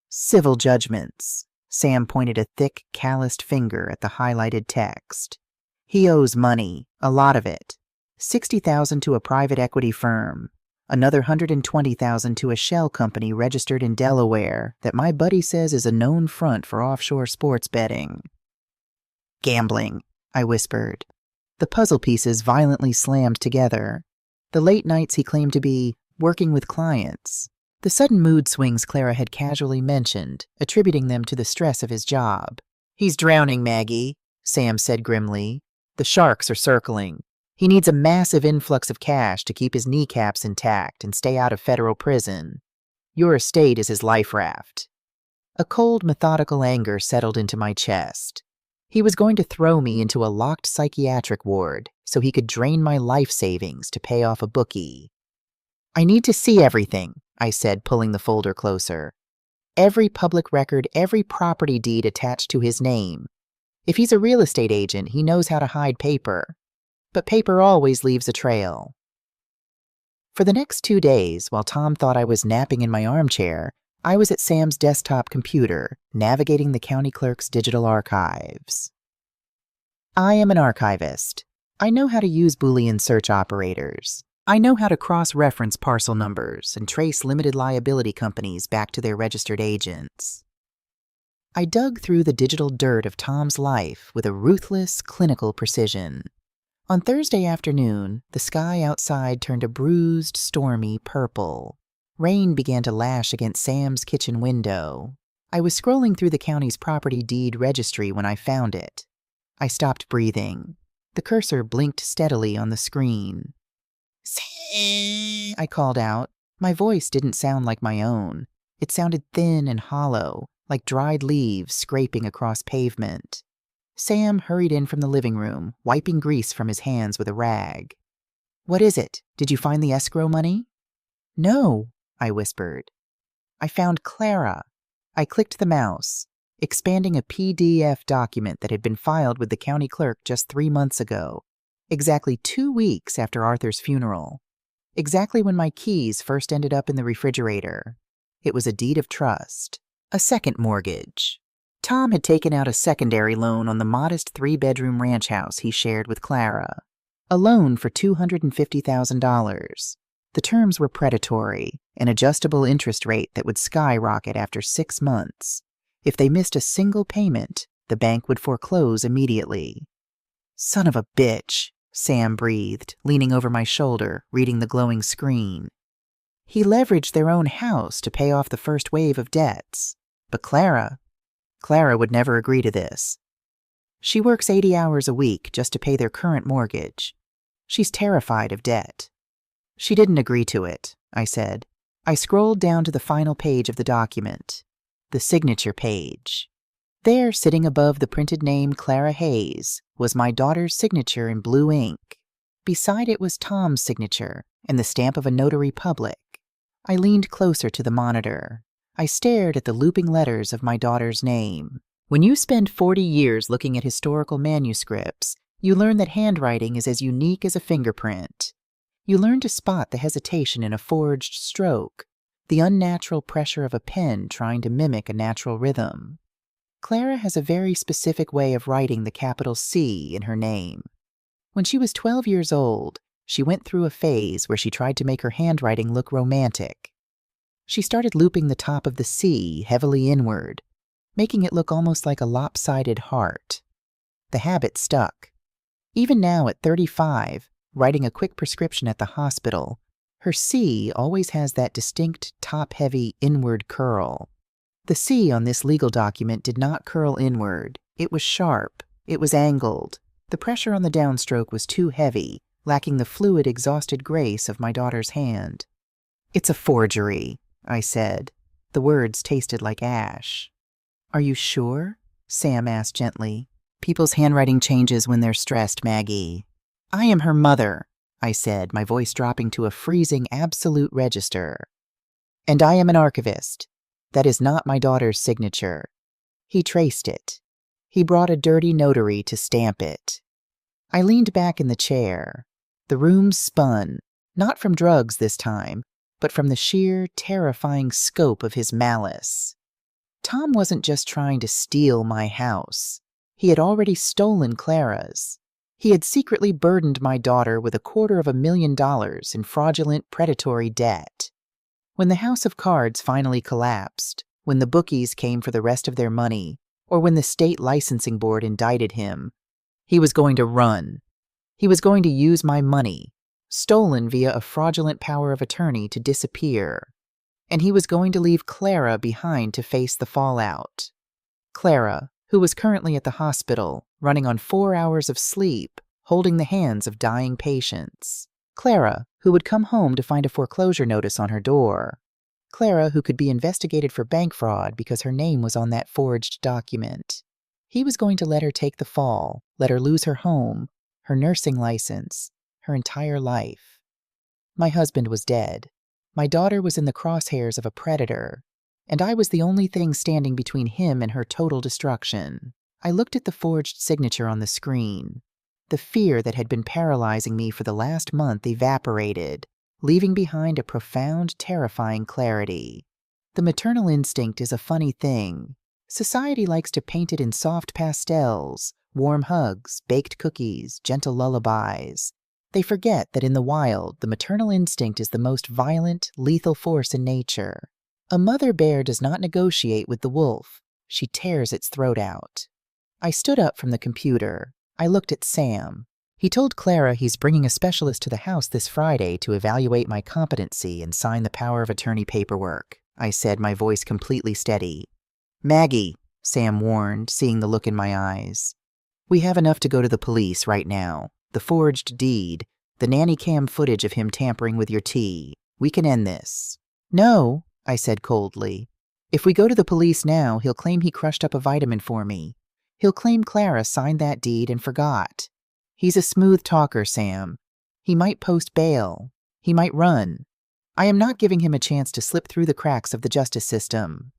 Civil judgments. Sam pointed a thick, calloused finger at the highlighted text. He owes money, a lot of it. $60,000 to a private equity firm, another $120,000 to a shell company registered in Delaware that my buddy says is a known front for offshore sports betting. Gambling, I whispered. The puzzle pieces violently slammed together. The late nights he claimed to be working with clients. The sudden mood swings Clara had casually mentioned, attributing them to the stress of his job. He's drowning, Maggie, Sam said grimly. The sharks are circling. He needs a massive influx of cash to keep his kneecaps intact and stay out of federal prison. Your estate is his life raft. A cold, methodical anger settled into my chest. He was going to throw me into a locked psychiatric ward so he could drain my life savings to pay off a bookie. I need to see everything, I said, pulling the folder closer. Every public record, every property deed attached to his name. If he's a real estate agent, he knows how to hide paper. But paper always leaves a trail. For the next 2 days, while Tom thought I was napping in my armchair, I was at Sam's desktop computer, navigating the county clerk's digital archives. I am an archivist. I know how to use Boolean search operators. I know how to cross-reference parcel numbers and trace limited liability companies back to their registered agents. I dug through the digital dirt of Tom's life with a ruthless, clinical precision. On Thursday afternoon, the sky outside turned a bruised, stormy purple. Rain began to lash against Sam's kitchen window. I was scrolling through the county's property deed registry when I found it. I stopped breathing. The cursor blinked steadily on the screen. Sam, I called out. My voice didn't sound like my own. It sounded thin and hollow, like dried leaves scraping across pavement. Sam hurried in from the living room, wiping grease from his hands with a rag. What is it? Did you find the escrow money? No, I whispered. I found Clara. I clicked the mouse, expanding a PDF document that had been filed with the county clerk just 3 months ago, exactly 2 weeks after Arthur's funeral, exactly when my keys first ended up in the refrigerator. It was a deed of trust, a second mortgage. Tom had taken out a secondary loan on the modest 3-bedroom ranch house he shared with Clara, a loan for $250,000. The terms were predatory, an adjustable interest rate that would skyrocket after 6 months. If they missed a single payment, the bank would foreclose immediately. Son of a bitch, Sam breathed, leaning over my shoulder, reading the glowing screen. He leveraged their own house to pay off the first wave of debts. But Clara would never agree to this. She works 80 hours a week just to pay their current mortgage. She's terrified of debt. She didn't agree to it, I said. I scrolled down to the final page of the document, the signature page. There, sitting above the printed name Clara Hayes, was my daughter's signature in blue ink. Beside it was Tom's signature and the stamp of a notary public. I leaned closer to the monitor. I stared at the looping letters of my daughter's name. When you spend 40 years looking at historical manuscripts, you learn that handwriting is as unique as a fingerprint. You learn to spot the hesitation in a forged stroke, the unnatural pressure of a pen trying to mimic a natural rhythm. Clara has a very specific way of writing the capital C in her name. When she was 12 years old, she went through a phase where she tried to make her handwriting look romantic. She started looping the top of the C heavily inward, making it look almost like a lopsided heart. The habit stuck. Even now at 35, writing a quick prescription at the hospital, her C always has that distinct top-heavy inward curl. The C on this legal document did not curl inward. It was sharp. It was angled. The pressure on the downstroke was too heavy, lacking the fluid, exhausted grace of my daughter's hand. It's a forgery, I said. The words tasted like ash. Are you sure? Sam asked gently. People's handwriting changes when they're stressed, Maggie. I am her mother, I said, my voice dropping to a freezing absolute register. And I am an archivist. That is not my daughter's signature. He traced it. He brought a dirty notary to stamp it. I leaned back in the chair. The room spun, not from drugs this time, but from the sheer, terrifying scope of his malice. Tom wasn't just trying to steal my house. He had already stolen Clara's. He had secretly burdened my daughter with $250,000 in fraudulent, predatory debt. When the house of cards finally collapsed, when the bookies came for the rest of their money, or when the state licensing board indicted him, he was going to run. He was going to use my money, stolen via a fraudulent power of attorney, to disappear. And he was going to leave Clara behind to face the fallout. Clara, who was currently at the hospital, running on 4 hours of sleep, holding the hands of dying patients. Clara, who would come home to find a foreclosure notice on her door. Clara, who could be investigated for bank fraud because her name was on that forged document. He was going to let her take the fall, let her lose her home, her nursing license, her entire life. My husband was dead. My daughter was in the crosshairs of a predator, and I was the only thing standing between him and her total destruction. I looked at the forged signature on the screen. The fear that had been paralyzing me for the last month evaporated, leaving behind a profound, terrifying clarity. The maternal instinct is a funny thing. Society likes to paint it in soft pastels, warm hugs, baked cookies, gentle lullabies. They forget that in the wild, the maternal instinct is the most violent, lethal force in nature. A mother bear does not negotiate with the wolf. She tears its throat out. I stood up from the computer. I looked at Sam. He told Clara he's bringing a specialist to the house this Friday to evaluate my competency and sign the power of attorney paperwork, I said, my voice completely steady. Maggie, Sam warned, seeing the look in my eyes. We have enough to go to the police right now. The forged deed, the nanny cam footage of him tampering with your tea. We can end this. No, I said coldly. If we go to the police now, he'll claim he crushed up a vitamin for me. He'll claim Clara signed that deed and forgot. He's a smooth talker, Sam. He might post bail. He might run. I am not giving him a chance to slip through the cracks of the justice system.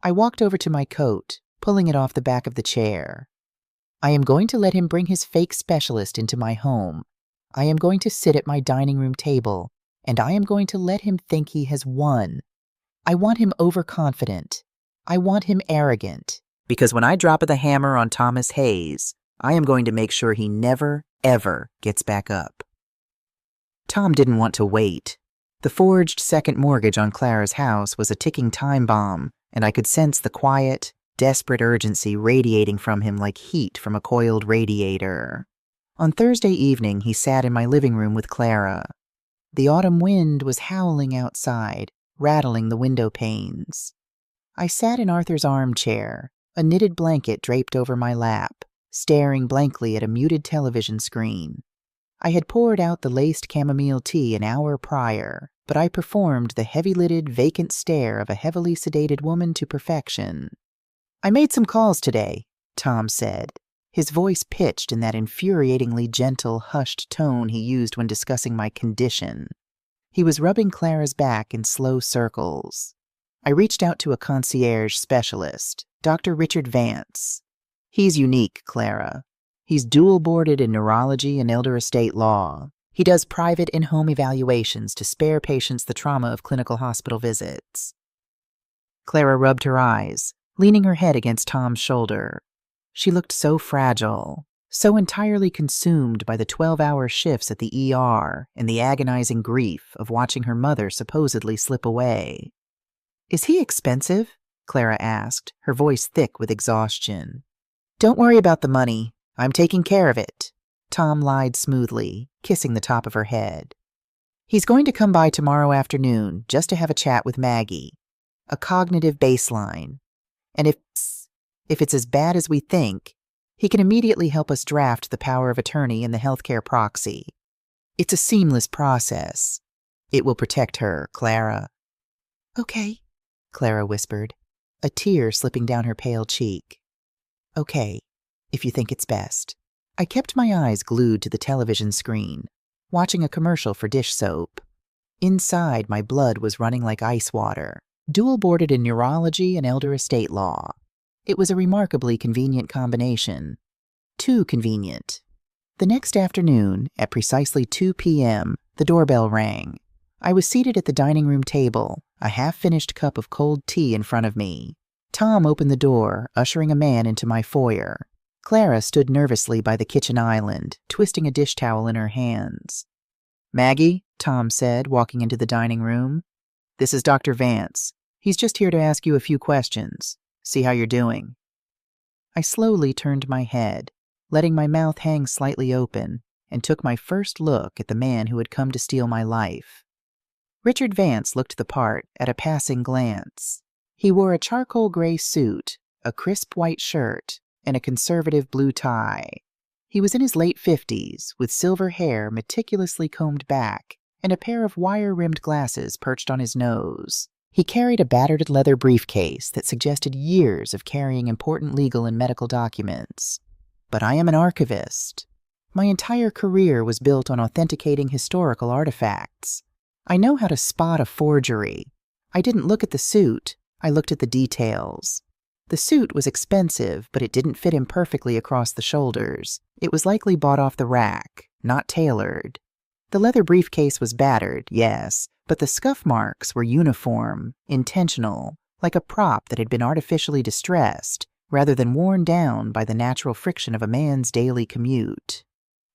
I walked over to my coat, pulling it off the back of the chair. I am going to let him bring his fake specialist into my home. I am going to sit at my dining room table, and I am going to let him think he has won. I want him overconfident. I want him arrogant. Because when I drop the hammer on Thomas Hayes, I am going to make sure he never, ever gets back up. Tom didn't want to wait. The forged second mortgage on Clara's house was a ticking time bomb, and I could sense the quiet, desperate urgency radiating from him like heat from a coiled radiator. On Thursday evening, he sat in my living room with Clara. The autumn wind was howling outside, rattling the window panes. I sat in Arthur's armchair, a knitted blanket draped over my lap, staring blankly at a muted television screen. I had poured out the laced chamomile tea an hour prior, but I performed the heavy-lidded, vacant stare of a heavily sedated woman to perfection. I made some calls today, Tom said, his voice pitched in that infuriatingly gentle, hushed tone he used when discussing my condition. He was rubbing Clara's back in slow circles. I reached out to a concierge specialist, Dr. Richard Vance. He's unique, Clara. He's dual-boarded in neurology and elder estate law. He does private in-home evaluations to spare patients the trauma of clinical hospital visits. Clara rubbed her eyes, leaning her head against Tom's shoulder. She looked so fragile, so entirely consumed by the 12-hour shifts at the ER and the agonizing grief of watching her mother supposedly slip away. Is he expensive? Clara asked, her voice thick with exhaustion. Don't worry about the money. I'm taking care of it, Tom lied smoothly, kissing the top of her head. He's going to come by tomorrow afternoon just to have a chat with Maggie. A cognitive baseline. And if it's as bad as we think, he can immediately help us draft the power of attorney and the healthcare proxy. It's a seamless process. It will protect her, Clara. Okay, Clara whispered, a tear slipping down her pale cheek. Okay, if you think it's best. I kept my eyes glued to the television screen, watching a commercial for dish soap. Inside, my blood was running like ice water, dual-boarded in neurology and elder estate law. It was a remarkably convenient combination. Too convenient. The next afternoon, at precisely 2 p.m., the doorbell rang. I was seated at the dining room table, a half-finished cup of cold tea in front of me. Tom opened the door, ushering a man into my foyer. Clara stood nervously by the kitchen island, twisting a dish towel in her hands. Maggie, Tom said, walking into the dining room. This is Dr. Vance. He's just here to ask you a few questions. See how you're doing. I slowly turned my head, letting my mouth hang slightly open, and took my first look at the man who had come to steal my life. Richard Vance looked the part at a passing glance. He wore a charcoal gray suit, a crisp white shirt, and a conservative blue tie. He was in his late 50s, with silver hair meticulously combed back and a pair of wire-rimmed glasses perched on his nose. He carried a battered leather briefcase that suggested years of carrying important legal and medical documents. But I am an archivist. My entire career was built on authenticating historical artifacts. I know how to spot a forgery. I didn't look at the suit, I looked at the details. The suit was expensive, but it didn't fit him perfectly across the shoulders. It was likely bought off the rack, not tailored. The leather briefcase was battered, yes, but the scuff marks were uniform, intentional, like a prop that had been artificially distressed, rather than worn down by the natural friction of a man's daily commute.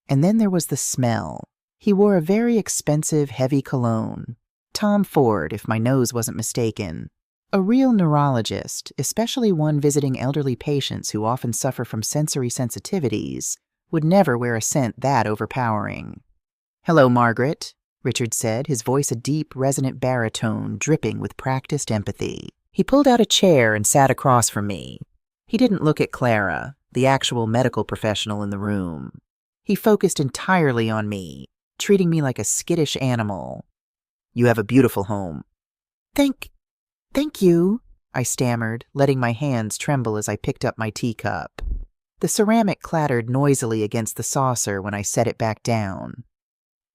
And then there was the smell. He wore a very expensive, heavy cologne. Tom Ford, if my nose wasn't mistaken. A real neurologist, especially one visiting elderly patients who often suffer from sensory sensitivities, would never wear a scent that overpowering. "Hello, Margaret," Richard said, his voice a deep, resonant baritone dripping with practiced empathy. He pulled out a chair and sat across from me. He didn't look at Clara, the actual medical professional in the room. He focused entirely on me, treating me like a skittish animal. "You have a beautiful home." Thank you," I stammered, letting my hands tremble as I picked up my teacup. The ceramic clattered noisily against the saucer when I set it back down.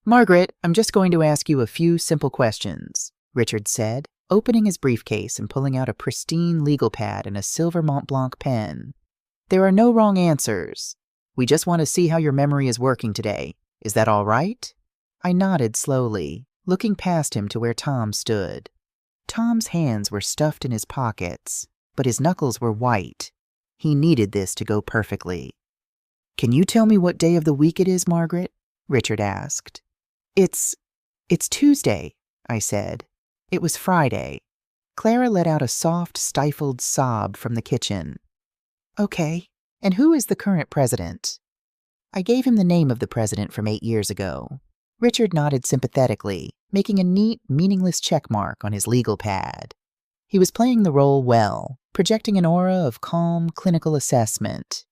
"Margaret, I'm just going to ask you a few simple questions," Richard said, opening his briefcase and pulling out a pristine legal pad and a silver Mont Blanc pen. "There are no wrong answers. We just want to see how your memory is working today. Is that all right?" I nodded slowly, looking past him to where Tom stood. Tom's hands were stuffed in his pockets, but his knuckles were white. He needed this to go perfectly. "Can you tell me what day of the week it is, Margaret?" Richard asked. It's Tuesday," I said. It was Friday. Clara let out a soft, stifled sob from the kitchen. "Okay. And who is the current president?" I gave him the name of the president from 8 years ago. Richard nodded sympathetically, making a neat, meaningless check mark on his legal pad. He was playing the role well, projecting an aura of calm, clinical assessment.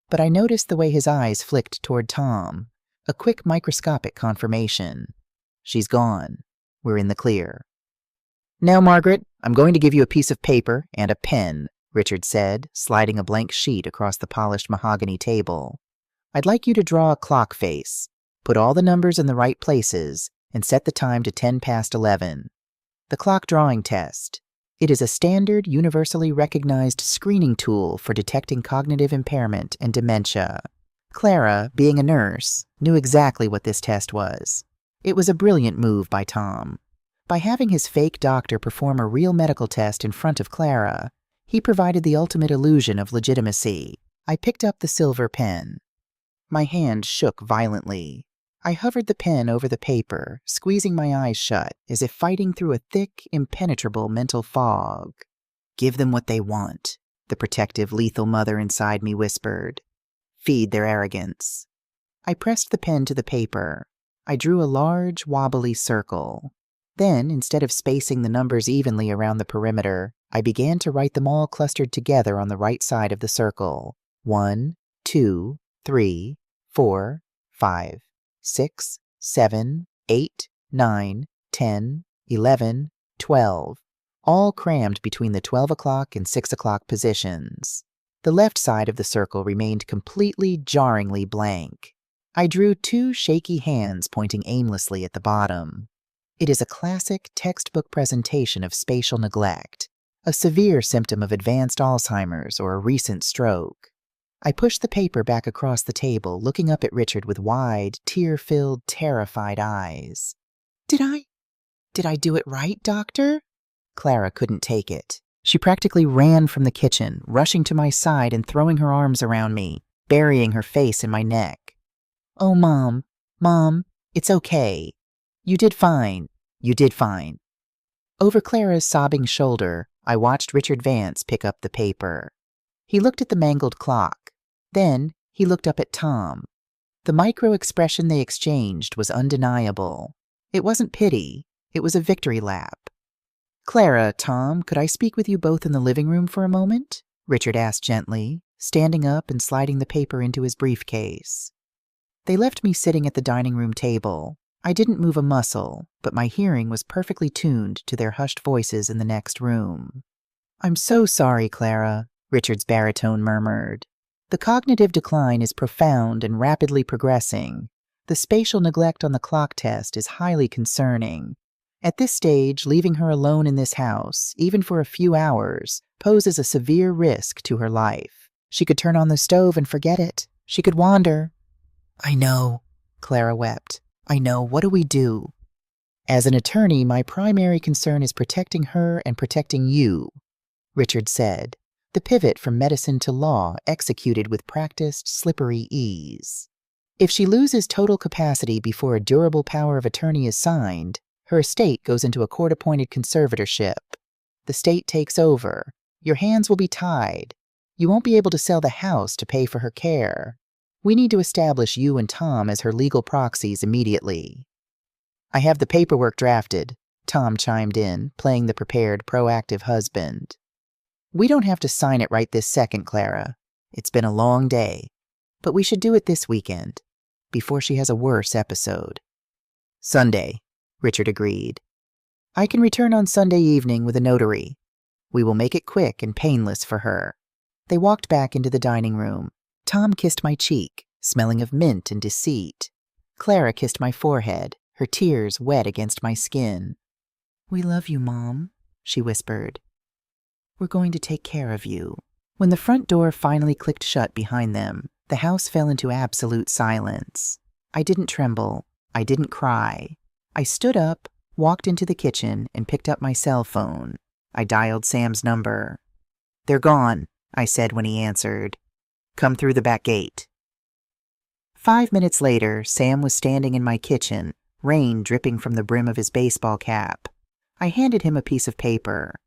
But I noticed the way his eyes flicked toward Tom, a quick microscopic confirmation. "She's gone. We're in the clear." "Now, Margaret, I'm going to give you a piece of paper and a pen," Richard said, sliding a blank sheet across the polished mahogany table. "I'd like you to draw a clock face. Put all the numbers in the right places, and set the time to 11:10. The clock drawing test. It is a standard, universally recognized screening tool for detecting cognitive impairment and dementia. Clara, being a nurse, knew exactly what this test was. It was a brilliant move by Tom. By having his fake doctor perform a real medical test in front of Clara, he provided the ultimate illusion of legitimacy. I picked up the silver pen. My hand shook violently. I hovered the pen over the paper, squeezing my eyes shut, as if fighting through a thick, impenetrable mental fog. "Give them what they want," the protective, lethal mother inside me whispered. "Feed their arrogance." I pressed the pen to the paper. I drew a large, wobbly circle. Then, instead of spacing the numbers evenly around the perimeter, I began to write them all clustered together on the right side of the circle. 1, 2, 3, 4, 5. 6, 7, 8, 9, 10, 11, 12, all crammed between the 12 o'clock and 6 o'clock positions. The left side of the circle remained completely, jarringly blank. I drew 2 shaky hands pointing aimlessly at the bottom. It is a classic textbook presentation of spatial neglect, a severe symptom of advanced Alzheimer's or a recent stroke. I pushed the paper back across the table, looking up at Richard with wide, tear-filled, terrified eyes. Did I do it right, Doctor?" Clara couldn't take it. She practically ran from the kitchen, rushing to my side and throwing her arms around me, burying her face in my neck. "Oh, Mom, it's okay. You did fine. Over Clara's sobbing shoulder, I watched Richard Vance pick up the paper. He looked at the mangled clock. Then he looked up at Tom. The micro-expression they exchanged was undeniable. It wasn't pity. It was a victory lap. "Clara, Tom, could I speak with you both in the living room for a moment?" Richard asked gently, standing up and sliding the paper into his briefcase. They left me sitting at the dining room table. I didn't move a muscle, but my hearing was perfectly tuned to their hushed voices in the next room. "I'm so sorry, Clara," Richard's baritone murmured. "The cognitive decline is profound and rapidly progressing. The spatial neglect on the clock test is highly concerning. At this stage, leaving her alone in this house, even for a few hours, poses a severe risk to her life. She could turn on the stove and forget it. She could wander." "I know," Clara wept. "I know. What do we do?" "As an attorney, my primary concern is protecting her and protecting you," Richard said, the pivot from medicine to law executed with practiced, slippery ease. "If she loses total capacity before a durable power of attorney is signed, her estate goes into a court-appointed conservatorship. The state takes over. Your hands will be tied. You won't be able to sell the house to pay for her care. We need to establish you and Tom as her legal proxies immediately." "I have the paperwork drafted," Tom chimed in, playing the prepared, proactive husband. "We don't have to sign it right this second, Clara. It's been a long day. But we should do it this weekend, before she has a worse episode." "Sunday," Richard agreed. "I can return on Sunday evening with a notary. We will make it quick and painless for her." They walked back into the dining room. Tom kissed my cheek, smelling of mint and deceit. Clara kissed my forehead, her tears wet against my skin. "We love you, Mom," she whispered. "We're going to take care of you." When the front door finally clicked shut behind them, the house fell into absolute silence. I didn't tremble. I didn't cry. I stood up, walked into the kitchen, and picked up my cell phone. I dialed Sam's number. "They're gone," I said when he answered. "Come through the back gate." 5 minutes later, Sam was standing in my kitchen, rain dripping from the brim of his baseball cap. I handed him a piece of paper.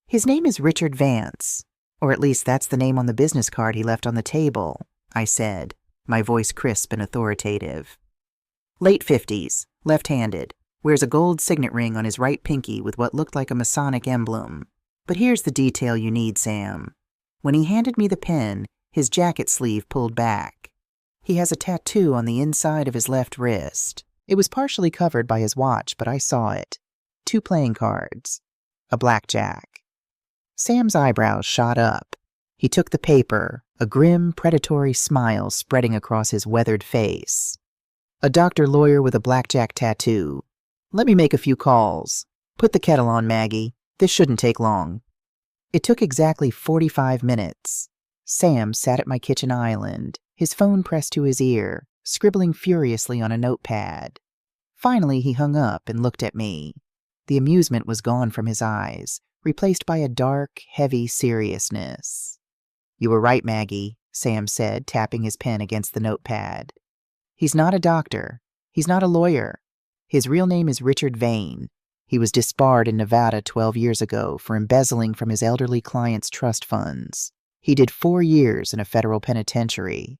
"His name is Richard Vance, or at least that's the name on the business card he left on the table," I said, my voice crisp and authoritative. "Late 50s, left-handed, wears a gold signet ring on his right pinky with what looked like a Masonic emblem. But here's the detail you need, Sam. When he handed me the pen, his jacket sleeve pulled back. He has a tattoo on the inside of his left wrist. It was partially covered by his watch, but I saw it. 2 playing cards. A blackjack." Sam's eyebrows shot up. He took the paper, a grim, predatory smile spreading across his weathered face. "A doctor lawyer with a blackjack tattoo. Let me make a few calls. Put the kettle on, Maggie. This shouldn't take long." It took exactly 45 minutes. Sam sat at my kitchen island, his phone pressed to his ear, scribbling furiously on a notepad. Finally, he hung up and looked at me. The amusement was gone from his eyes, replaced by a dark, heavy seriousness. "You were right, Maggie," Sam said, tapping his pen against the notepad. "He's not a doctor. He's not a lawyer. His real name is Richard Vane. He was disbarred in Nevada 12 years ago for embezzling from his elderly clients' trust funds. He did 4 years in a federal penitentiary."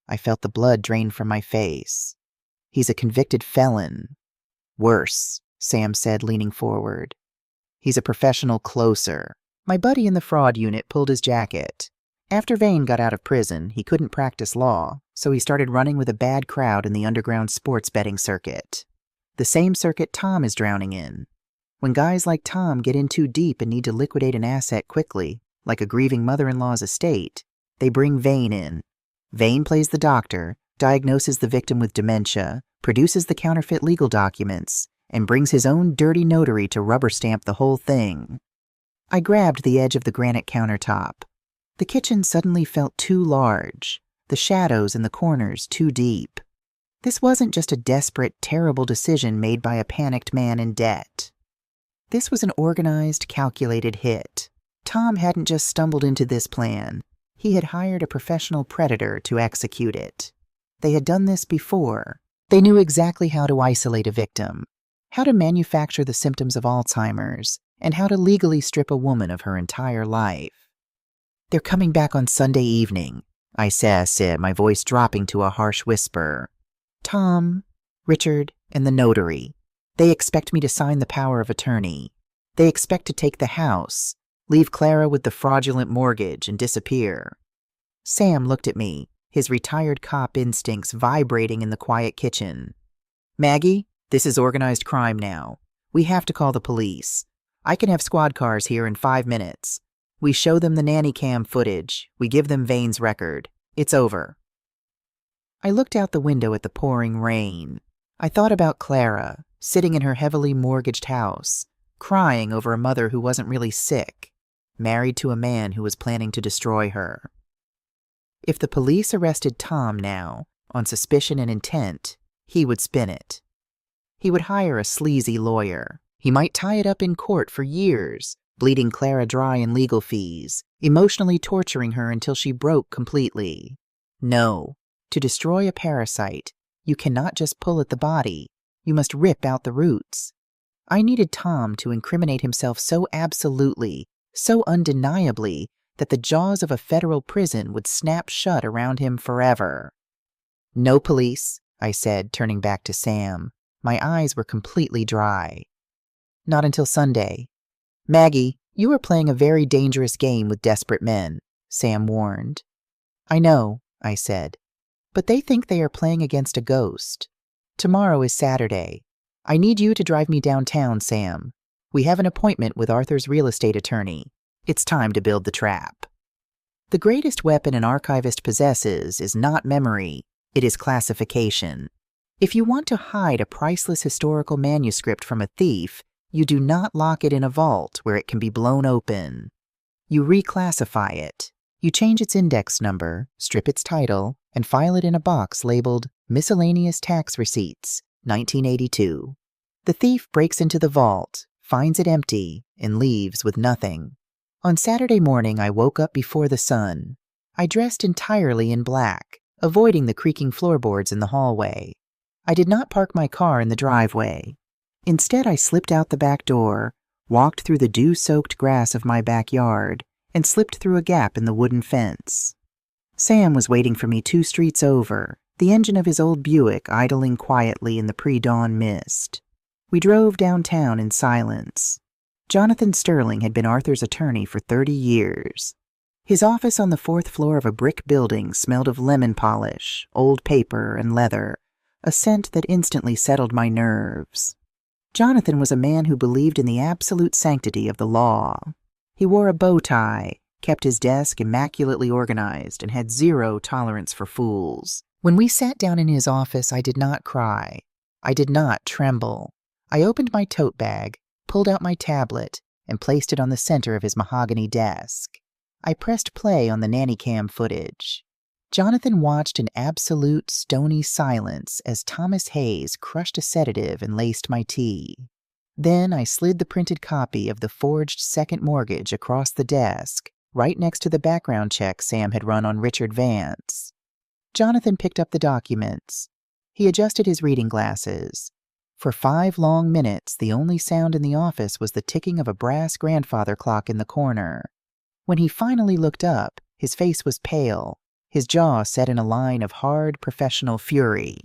I felt the blood drain from my face. "He's a convicted felon." "Worse," Sam said, leaning forward. "He's a professional closer." My buddy in the fraud unit pulled his jacket. After Vane got out of prison, he couldn't practice law, so he started running with a bad crowd in the underground sports betting circuit. The same circuit Tom is drowning in. When guys like Tom get in too deep and need to liquidate an asset quickly, like a grieving mother-in-law's estate, they bring Vane in. Vane plays the doctor, diagnoses the victim with dementia, produces the counterfeit legal documents, and brings his own dirty notary to rubber stamp the whole thing. I grabbed the edge of the granite countertop. The kitchen suddenly felt too large, the shadows in the corners too deep. This wasn't just a desperate, terrible decision made by a panicked man in debt. This was an organized, calculated hit. Tom hadn't just stumbled into this plan. He had hired a professional predator to execute it. They had done this before. They knew exactly how to isolate a victim, how to manufacture the symptoms of Alzheimer's, and how to legally strip a woman of her entire life. "They're coming back on Sunday evening," I said, my voice dropping to a harsh whisper. "Tom, Richard, and the notary. They expect me to sign the power of attorney. They expect to take the house, leave Clara with the fraudulent mortgage, and disappear." Sam looked at me, his retired cop instincts vibrating in the quiet kitchen. "Maggie, This is organized crime now. We have to call the police. I can have squad cars here in 5 minutes. We show them the nanny cam footage. We give them Vane's record. It's over. I looked out the window at the pouring rain. I thought about Clara, sitting in her heavily mortgaged house, crying over a mother who wasn't really sick, married to a man who was planning to destroy her. If the police arrested Tom now, on suspicion and intent, he would spin it. He would hire a sleazy lawyer. He might tie it up in court for years, bleeding Clara dry in legal fees, emotionally torturing her until she broke completely. No, to destroy a parasite, you cannot just pull at the body. You must rip out the roots. I needed Tom to incriminate himself so absolutely, so undeniably, that the jaws of a federal prison would snap shut around him forever. No police, I said, turning back to Sam. My eyes were completely dry. Not until Sunday. Maggie, you are playing a very dangerous game with desperate men, Sam warned. I know, I said, but they think they are playing against a ghost. Tomorrow is Saturday. I need you to drive me downtown, Sam. We have an appointment with Arthur's real estate attorney. It's time to build the trap. The greatest weapon an archivist possesses is not memory, it is classification. If you want to hide a priceless historical manuscript from a thief, you do not lock it in a vault where it can be blown open. You reclassify it. You change its index number, strip its title, and file it in a box labeled Miscellaneous Tax Receipts, 1982. The thief breaks into the vault, finds it empty, and leaves with nothing. On Saturday morning, I woke up before the sun. I dressed entirely in black, avoiding the creaking floorboards in the hallway. I did not park my car in the driveway. Instead, I slipped out the back door, walked through the dew-soaked grass of my backyard, and slipped through a gap in the wooden fence. Sam was waiting for me 2 streets over, the engine of his old Buick idling quietly in the pre-dawn mist. We drove downtown in silence. Jonathan Sterling had been Arthur's attorney for 30 years. His office on the 4th floor of a brick building smelled of lemon polish, old paper, and leather, a scent that instantly settled my nerves. Jonathan was a man who believed in the absolute sanctity of the law. He wore a bow tie, kept his desk immaculately organized, and had 0 tolerance for fools. When we sat down in his office, I did not cry. I did not tremble. I opened my tote bag, pulled out my tablet, and placed it on the center of his mahogany desk. I pressed play on the nanny cam footage. Jonathan watched in absolute, stony silence as Thomas Hayes crushed a sedative and laced my tea. Then I slid the printed copy of the forged second mortgage across the desk, right next to the background check Sam had run on Richard Vance. Jonathan picked up the documents. He adjusted his reading glasses. For 5 long minutes, the only sound in the office was the ticking of a brass grandfather clock in the corner. When he finally looked up, his face was pale, his jaw set in a line of hard, professional fury.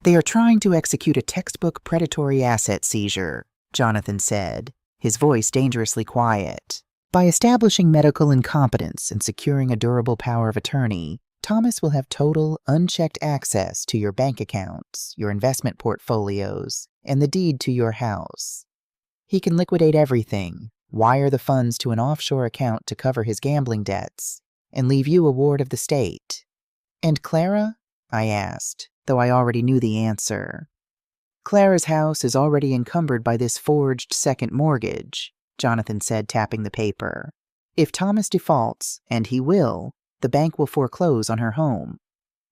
They are trying to execute a textbook predatory asset seizure, Jonathan said, his voice dangerously quiet. By establishing medical incompetence and securing a durable power of attorney, Thomas will have total, unchecked access to your bank accounts, your investment portfolios, and the deed to your house. He can liquidate everything, wire the funds to an offshore account to cover his gambling debts, and leave you a ward of the state. And Clara? I asked, though I already knew the answer. Clara's house is already encumbered by this forged second mortgage, Jonathan said, tapping the paper. If Thomas defaults, and he will, the bank will foreclose on her home.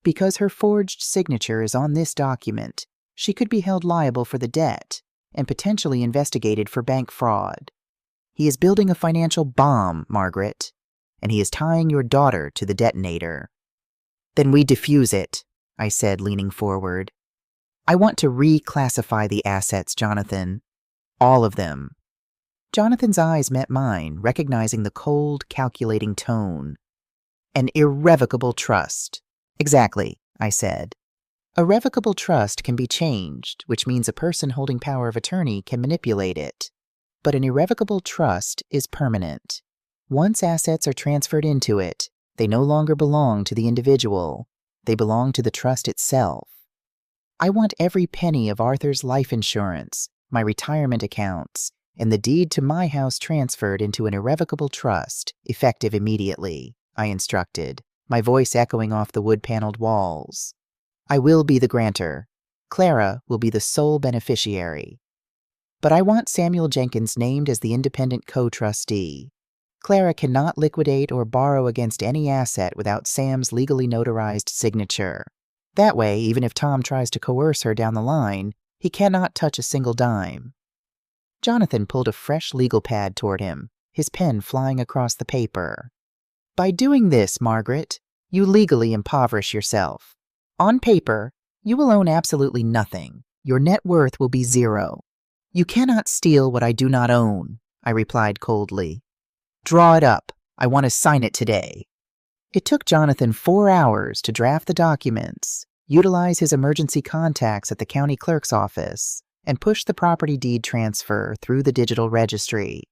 Because her forged signature is on this document, she could be held liable for the debt and potentially investigated for bank fraud. He is building a financial bomb, Margaret, and he is tying your daughter to the detonator. Then we defuse it, I said, leaning forward. I want to reclassify the assets, Jonathan. All of them. Jonathan's eyes met mine, recognizing the cold, calculating tone. An irrevocable trust. Exactly, I said. A revocable trust can be changed, which means a person holding power of attorney can manipulate it. But an irrevocable trust is permanent. Once assets are transferred into it, they no longer belong to the individual. They belong to the trust itself. I want every penny of Arthur's life insurance, my retirement accounts, and the deed to my house transferred into an irrevocable trust, effective immediately, I instructed, my voice echoing off the wood-paneled walls. I will be the grantor. Clara will be the sole beneficiary. But I want Samuel Jenkins named as the independent co-trustee. Clara cannot liquidate or borrow against any asset without Sam's legally notarized signature. That way, even if Tom tries to coerce her down the line, he cannot touch a single dime. Jonathan pulled a fresh legal pad toward him, his pen flying across the paper. By doing this, Margaret, you legally impoverish yourself. On paper, you will own absolutely nothing. Your net worth will be zero. You cannot steal what I do not own, I replied coldly. Draw it up. I want to sign it today. It took Jonathan 4 hours to draft the documents, utilize his emergency contacts at the county clerk's office, and push the property deed transfer through the digital registry.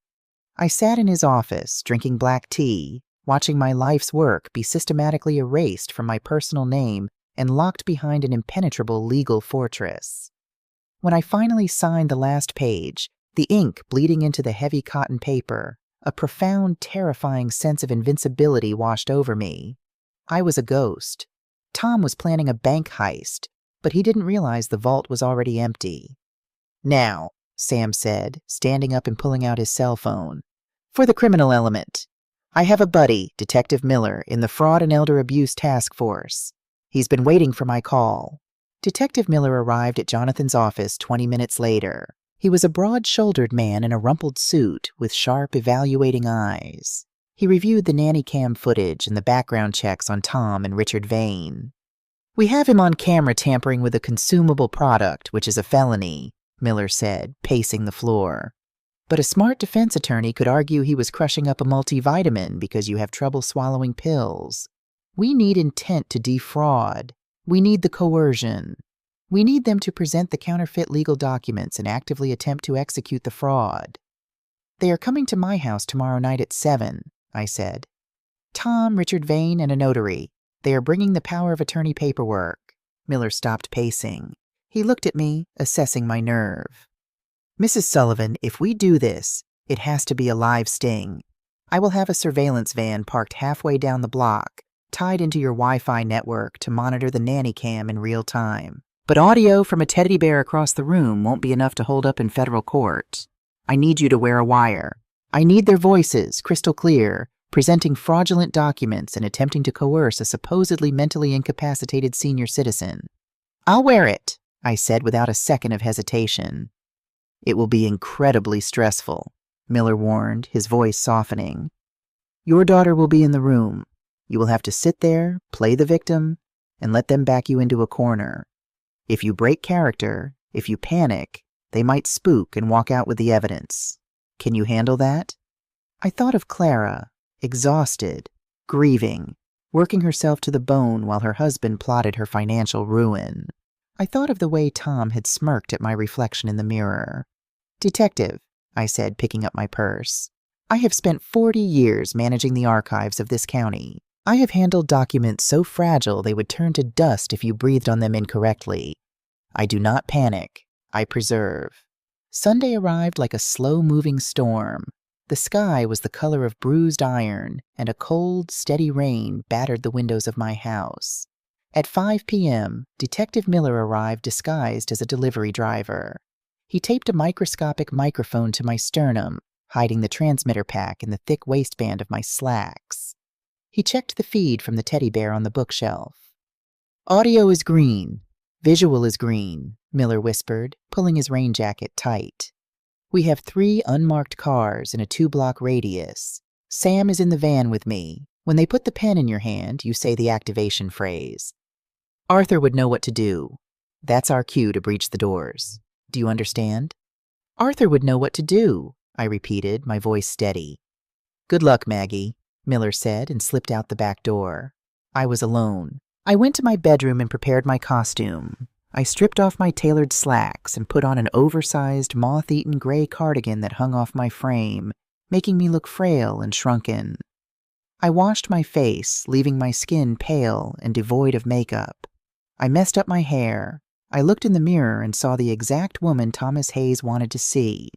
I sat in his office, drinking black tea, watching my life's work be systematically erased from my personal name and locked behind an impenetrable legal fortress. When I finally signed the last page, the ink bleeding into the heavy cotton paper, a profound, terrifying sense of invincibility washed over me. I was a ghost. Tom was planning a bank heist, but he didn't realize the vault was already empty. Now, Sam said, standing up and pulling out his cell phone. For the criminal element. I have a buddy, Detective Miller, in the Fraud and Elder Abuse Task Force. He's been waiting for my call. Detective Miller arrived at Jonathan's office 20 minutes later. He was a broad-shouldered man in a rumpled suit with sharp, evaluating eyes. He reviewed the nanny cam footage and the background checks on Tom and Richard Vane. We have him on camera tampering with a consumable product, which is a felony, Miller said, pacing the floor. But a smart defense attorney could argue he was crushing up a multivitamin because you have trouble swallowing pills. We need intent to defraud. We need the coercion. We need them to present the counterfeit legal documents and actively attempt to execute the fraud. They are coming to my house tomorrow night at 7, I said. Tom, Richard Vane, and a notary. They are bringing the power of attorney paperwork. Miller stopped pacing. He looked at me, assessing my nerve. Mrs. Sullivan, if we do this, it has to be a live sting. I will have a surveillance van parked halfway down the block, tied into your Wi-Fi network to monitor the nanny cam in real time. But audio from a teddy bear across the room won't be enough to hold up in federal court. I need you to wear a wire. I need their voices, crystal clear, presenting fraudulent documents and attempting to coerce a supposedly mentally incapacitated senior citizen. I'll wear it, I said without a second of hesitation. It will be incredibly stressful, Miller warned, his voice softening. Your daughter will be in the room. You will have to sit there, play the victim, and let them back you into a corner. If you break character, if you panic, they might spook and walk out with the evidence. Can you handle that? I thought of Clara, exhausted, grieving, working herself to the bone while her husband plotted her financial ruin. I thought of the way Tom had smirked at my reflection in the mirror. Detective, I said, picking up my purse. I have spent 40 years managing the archives of this county. I have handled documents so fragile they would turn to dust if you breathed on them incorrectly. I do not panic. I preserve. Sunday arrived like a slow-moving storm. The sky was the color of bruised iron, and a cold, steady rain battered the windows of my house. At 5 p.m., Detective Miller arrived disguised as a delivery driver. He taped a microscopic microphone to my sternum, hiding the transmitter pack in the thick waistband of my slacks. He checked the feed from the teddy bear on the bookshelf. Audio is green. Visual is green, Miller whispered, pulling his rain jacket tight. We have 3 unmarked cars in a 2-block radius. Sam is in the van with me. When they put the pen in your hand, you say the activation phrase. Arthur would know what to do. That's our cue to breach the doors. Do you understand? Arthur would know what to do, I repeated, my voice steady. Good luck, Maggie, Miller said and slipped out the back door. I was alone. I went to my bedroom and prepared my costume. I stripped off my tailored slacks and put on an oversized, moth-eaten gray cardigan that hung off my frame, making me look frail and shrunken. I washed my face, leaving my skin pale and devoid of makeup. I messed up my hair. I looked in the mirror and saw the exact woman Thomas Hayes wanted to see.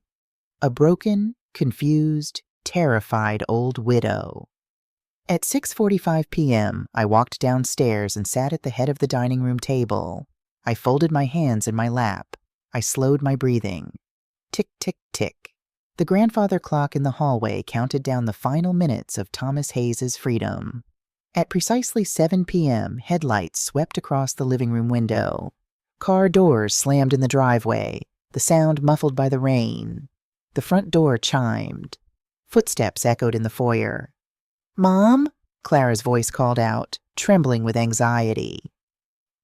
A broken, confused, terrified old widow. At 6:45 p.m., I walked downstairs and sat at the head of the dining room table. I folded my hands in my lap. I slowed my breathing. Tick, tick, tick. The grandfather clock in the hallway counted down the final minutes of Thomas Hayes's freedom. At precisely 7 p.m., headlights swept across the living room window. Car doors slammed in the driveway, the sound muffled by the rain. The front door chimed. Footsteps echoed in the foyer. "Mom?" Clara's voice called out, trembling with anxiety.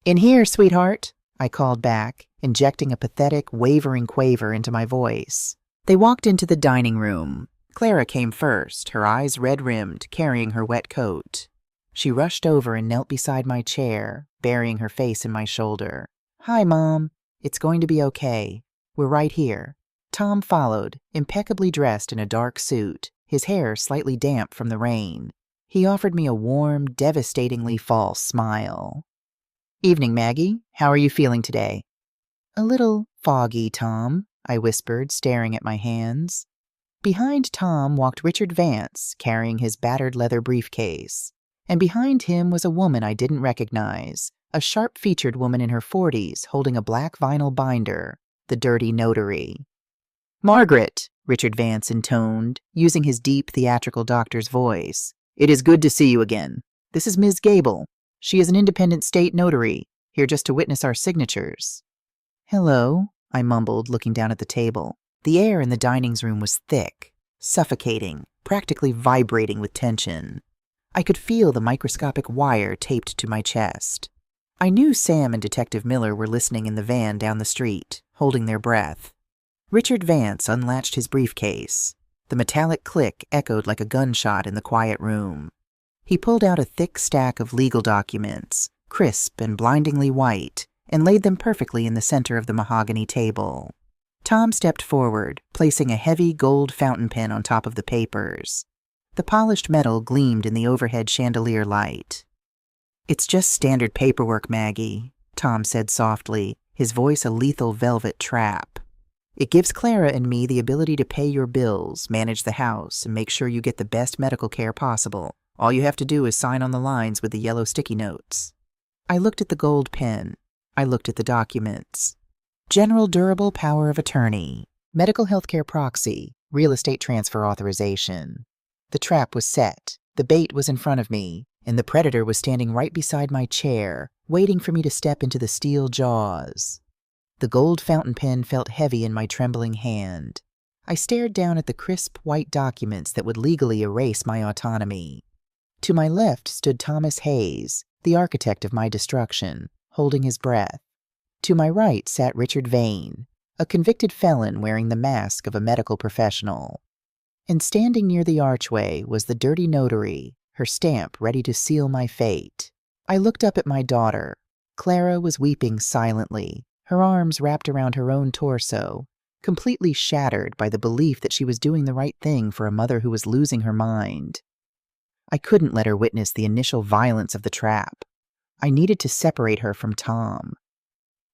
"In here, sweetheart," I called back, injecting a pathetic, wavering quaver into my voice. They walked into the dining room. Clara came first, her eyes red-rimmed, carrying her wet coat. She rushed over and knelt beside my chair, burying her face in my shoulder. "Hi, Mom. It's going to be okay. We're right here." Tom followed, impeccably dressed in a dark suit, his hair slightly damp from the rain. He offered me a warm, devastatingly false smile. "Evening, Maggie. How are you feeling today?" "A little foggy, Tom," I whispered, staring at my hands. Behind Tom walked Richard Vance, carrying his battered leather briefcase. And behind him was a woman I didn't recognize, a sharp-featured woman in her 40s holding a black vinyl binder, the dirty notary. "Margaret," Richard Vance intoned, using his deep theatrical doctor's voice. "It is good to see you again. This is Ms. Gable. She is an independent state notary, here just to witness our signatures." "Hello," I mumbled, looking down at the table. The air in the dining room was thick, suffocating, practically vibrating with tension. I could feel the microscopic wire taped to my chest. I knew Sam and Detective Miller were listening in the van down the street, holding their breath. Richard Vance unlatched his briefcase. The metallic click echoed like a gunshot in the quiet room. He pulled out a thick stack of legal documents, crisp and blindingly white, and laid them perfectly in the center of the mahogany table. Tom stepped forward, placing a heavy gold fountain pen on top of the papers. The polished metal gleamed in the overhead chandelier light. "It's just standard paperwork, Maggie," Tom said softly, his voice a lethal velvet trap. "It gives Clara and me the ability to pay your bills, manage the house, and make sure you get the best medical care possible. All you have to do is sign on the lines with the yellow sticky notes." I looked at the gold pen. I looked at the documents. General Durable Power of Attorney, Medical Healthcare Proxy, Real Estate Transfer Authorization. The trap was set, the bait was in front of me, and the predator was standing right beside my chair, waiting for me to step into the steel jaws. The gold fountain pen felt heavy in my trembling hand. I stared down at the crisp white documents that would legally erase my autonomy. To my left stood Thomas Hayes, the architect of my destruction, holding his breath. To my right sat Richard Vane, a convicted felon wearing the mask of a medical professional. And standing near the archway was the dirty notary, her stamp ready to seal my fate. I looked up at my daughter. Clara was weeping silently, her arms wrapped around her own torso, completely shattered by the belief that she was doing the right thing for a mother who was losing her mind. I couldn't let her witness the initial violence of the trap. I needed to separate her from Tom.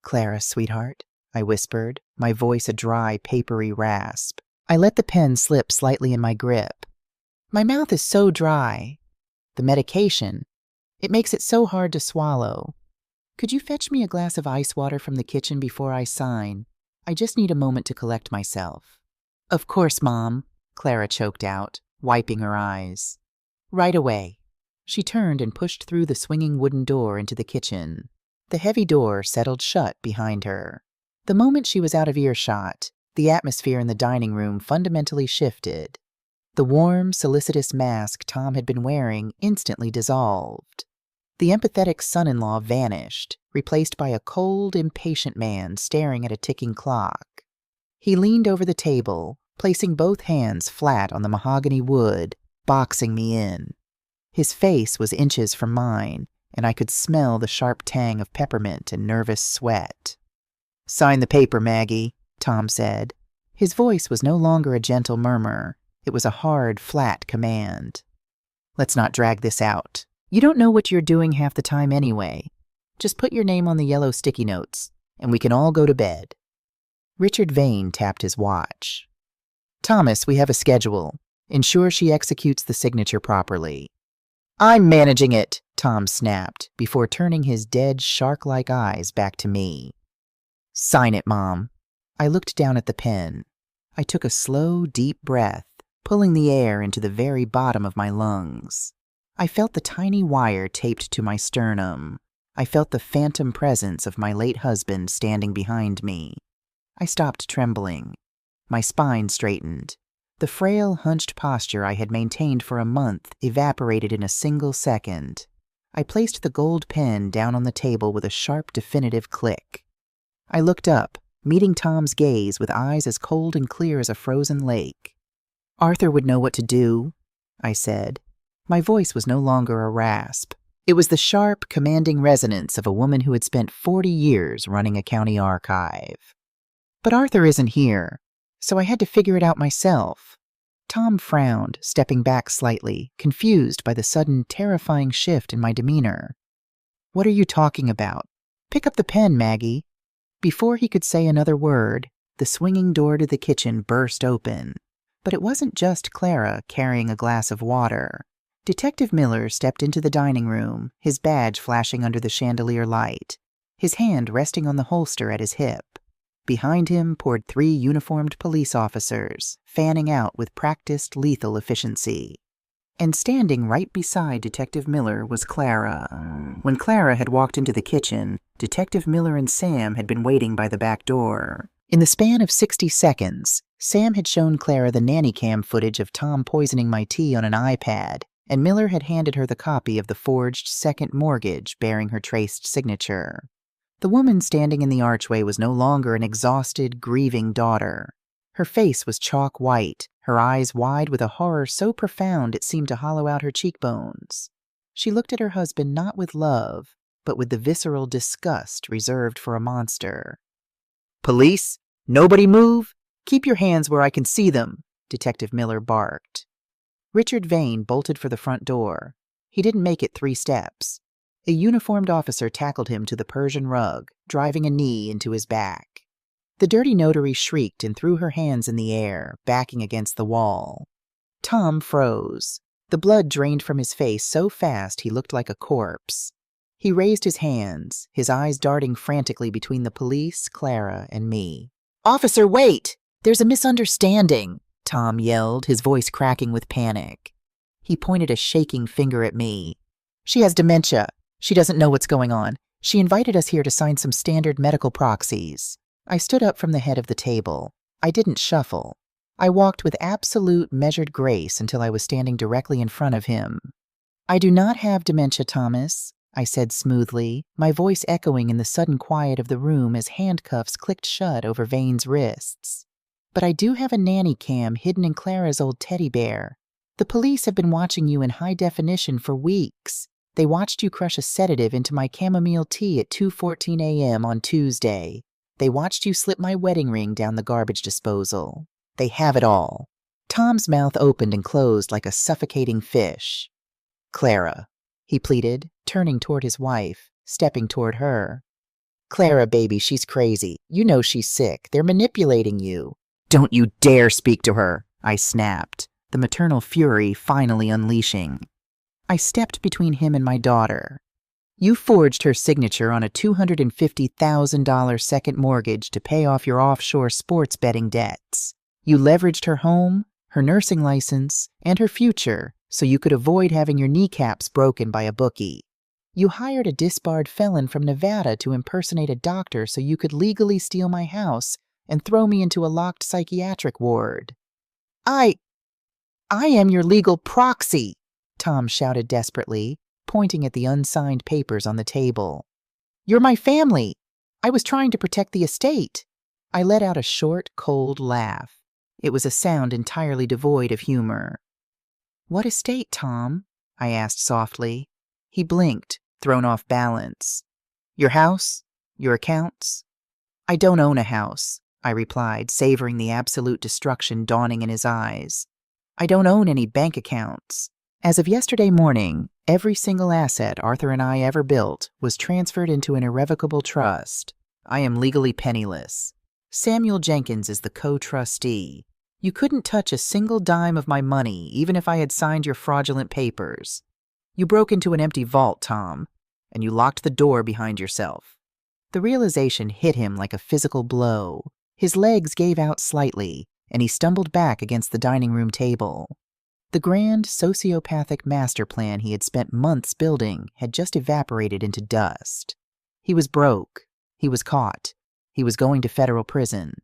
"Clara, sweetheart," I whispered, my voice a dry, papery rasp. I let the pen slip slightly in my grip. "My mouth is so dry. The medication, it makes it so hard to swallow. Could you fetch me a glass of ice water from the kitchen before I sign? I just need a moment to collect myself." "Of course, Mom," Clara choked out, wiping her eyes. "Right away." She turned and pushed through the swinging wooden door into the kitchen. The heavy door settled shut behind her. The moment she was out of earshot, the atmosphere in the dining room fundamentally shifted. The warm, solicitous mask Tom had been wearing instantly dissolved. The empathetic son-in-law vanished, replaced by a cold, impatient man staring at a ticking clock. He leaned over the table, placing both hands flat on the mahogany wood, boxing me in. His face was inches from mine, and I could smell the sharp tang of peppermint and nervous sweat. "Sign the paper, Maggie," Tom said. His voice was no longer a gentle murmur. It was a hard, flat command. "Let's not drag this out. You don't know what you're doing half the time anyway. Just put your name on the yellow sticky notes. and we can all go to bed." Richard Vane tapped his watch. "Thomas, we have a schedule. Ensure she executes the signature properly." "I'm managing it," Tom snapped, before turning his dead, shark-like eyes back to me. "Sign it, Mom." I looked down at the pen. I took a slow, deep breath, pulling the air into the very bottom of my lungs. I felt the tiny wire taped to my sternum. I felt the phantom presence of my late husband standing behind me. I stopped trembling. My spine straightened. The frail, hunched posture I had maintained for a month evaporated in a single second. I placed the gold pen down on the table with a sharp, definitive click. I looked up, meeting Tom's gaze with eyes as cold and clear as a frozen lake. "Arthur would know what to do," I said. My voice was no longer a rasp. It was the sharp, commanding resonance of a woman who had spent 40 years running a county archive. "But Arthur isn't here, so I had to figure it out myself." Tom frowned, stepping back slightly, confused by the sudden, terrifying shift in my demeanor. "What are you talking about? Pick up the pen, Maggie." Before he could say another word, the swinging door to the kitchen burst open. But it wasn't just Clara carrying a glass of water. Detective Miller stepped into the dining room, his badge flashing under the chandelier light, his hand resting on the holster at his hip. Behind him poured 3 uniformed police officers, fanning out with practiced lethal efficiency. And standing right beside Detective Miller was Clara. When Clara had walked into the kitchen, Detective Miller and Sam had been waiting by the back door. In the span of 60 seconds, Sam had shown Clara the nanny cam footage of Tom poisoning my tea on an iPad, and Miller had handed her the copy of the forged second mortgage bearing her traced signature. The woman standing in the archway was no longer an exhausted, grieving daughter. Her face was chalk white, her eyes wide with a horror so profound it seemed to hollow out her cheekbones. She looked at her husband not with love, but with the visceral disgust reserved for a monster. "Police, nobody move! Keep your hands where I can see them," Detective Miller barked. Richard Vane bolted for the front door. He didn't make it 3 steps. A uniformed officer tackled him to the Persian rug, driving a knee into his back. The dirty notary shrieked and threw her hands in the air, backing against the wall. Tom froze. The blood drained from his face so fast he looked like a corpse. He raised his hands, his eyes darting frantically between the police, Clara, and me. "Officer, wait! There's a misunderstanding!" Tom yelled, his voice cracking with panic. He pointed a shaking finger at me. "She has dementia. She doesn't know what's going on. She invited us here to sign some standard medical proxies." I stood up from the head of the table. I didn't shuffle. I walked with absolute, measured grace until I was standing directly in front of him. "I do not have dementia, Thomas," I said smoothly, my voice echoing in the sudden quiet of the room as handcuffs clicked shut over Vane's wrists. "But I do have a nanny cam hidden in Clara's old teddy bear. The police have been watching you in high definition for weeks. They watched you crush a sedative into my chamomile tea at 2:14 a.m. on Tuesday. They watched you slip my wedding ring down the garbage disposal. They have it all." Tom's mouth opened and closed like a suffocating fish. "Clara," he pleaded, turning toward his wife, stepping toward her. "Clara, baby, she's crazy. You know she's sick. They're manipulating you." "Don't you dare speak to her," I snapped, the maternal fury finally unleashing. I stepped between him and my daughter. "You forged her signature on a $250,000 second mortgage to pay off your offshore sports betting debts. You leveraged her home, her nursing license, and her future so you could avoid having your kneecaps broken by a bookie. You hired a disbarred felon from Nevada to impersonate a doctor so you could legally steal my house and throw me into a locked psychiatric ward." I am your legal proxy," Tom shouted desperately, pointing at the unsigned papers on the table. "You're my family. I was trying to protect the estate." I let out a short, cold laugh. It was a sound entirely devoid of humor. "What estate, Tom?" I asked softly. He blinked, thrown off balance. "Your house? Your accounts?" "I don't own a house," I replied, savoring the absolute destruction dawning in his eyes. "I don't own any bank accounts. As of yesterday morning, every single asset Arthur and I ever built was transferred into an irrevocable trust. I am legally penniless. Samuel Jenkins is the co-trustee. You couldn't touch a single dime of my money, even if I had signed your fraudulent papers. You broke into an empty vault, Tom, and you locked the door behind yourself." The realization hit him like a physical blow. His legs gave out slightly, and he stumbled back against the dining room table. The grand sociopathic master plan he had spent months building had just evaporated into dust. He was broke. He was caught. He was going to federal prison.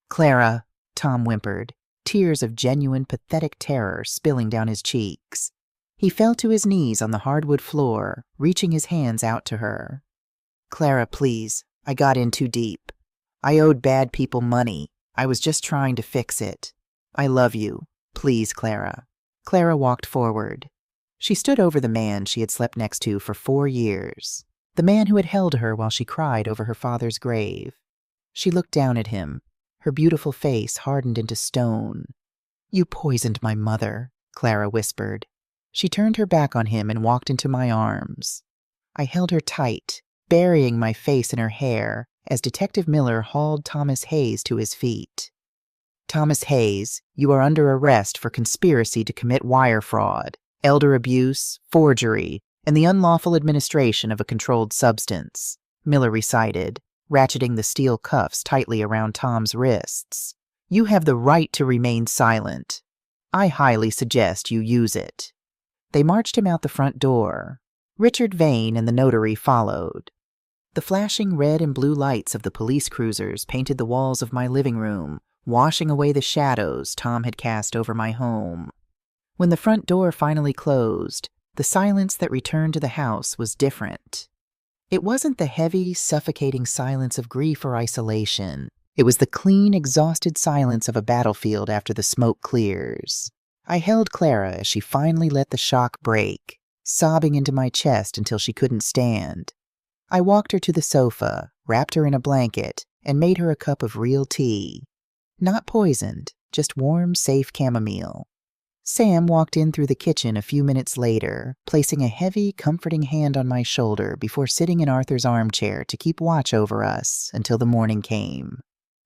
"Clara," Tom whimpered, tears of genuine, pathetic terror spilling down his cheeks. He fell to his knees on the hardwood floor, reaching his hands out to her. "Clara, please. I got in too deep. I owed bad people money. I was just trying to fix it. I love you. Please, Clara." Clara walked forward. She stood over the man she had slept next to for 4 years, the man who had held her while she cried over her father's grave. She looked down at him, her beautiful face hardened into stone. "You poisoned my mother," Clara whispered. She turned her back on him and walked into my arms. I held her tight, burying my face in her hair as Detective Miller hauled Thomas Hayes to his feet. "Thomas Hayes, you are under arrest for conspiracy to commit wire fraud, elder abuse, forgery, and the unlawful administration of a controlled substance," Miller recited, ratcheting the steel cuffs tightly around Tom's wrists. "You have the right to remain silent. I highly suggest you use it." They marched him out the front door. Richard Vane and the notary followed. The flashing red and blue lights of the police cruisers painted the walls of my living room, washing away the shadows Tom had cast over my home. When the front door finally closed, the silence that returned to the house was different. It wasn't the heavy, suffocating silence of grief or isolation. It was the clean, exhausted silence of a battlefield after the smoke clears. I held Clara as she finally let the shock break, sobbing into my chest until she couldn't stand. I walked her to the sofa, wrapped her in a blanket, and made her a cup of real tea. Not poisoned, just warm, safe chamomile. Sam walked in through the kitchen a few minutes later, placing a heavy, comforting hand on my shoulder before sitting in Arthur's armchair to keep watch over us until the morning came.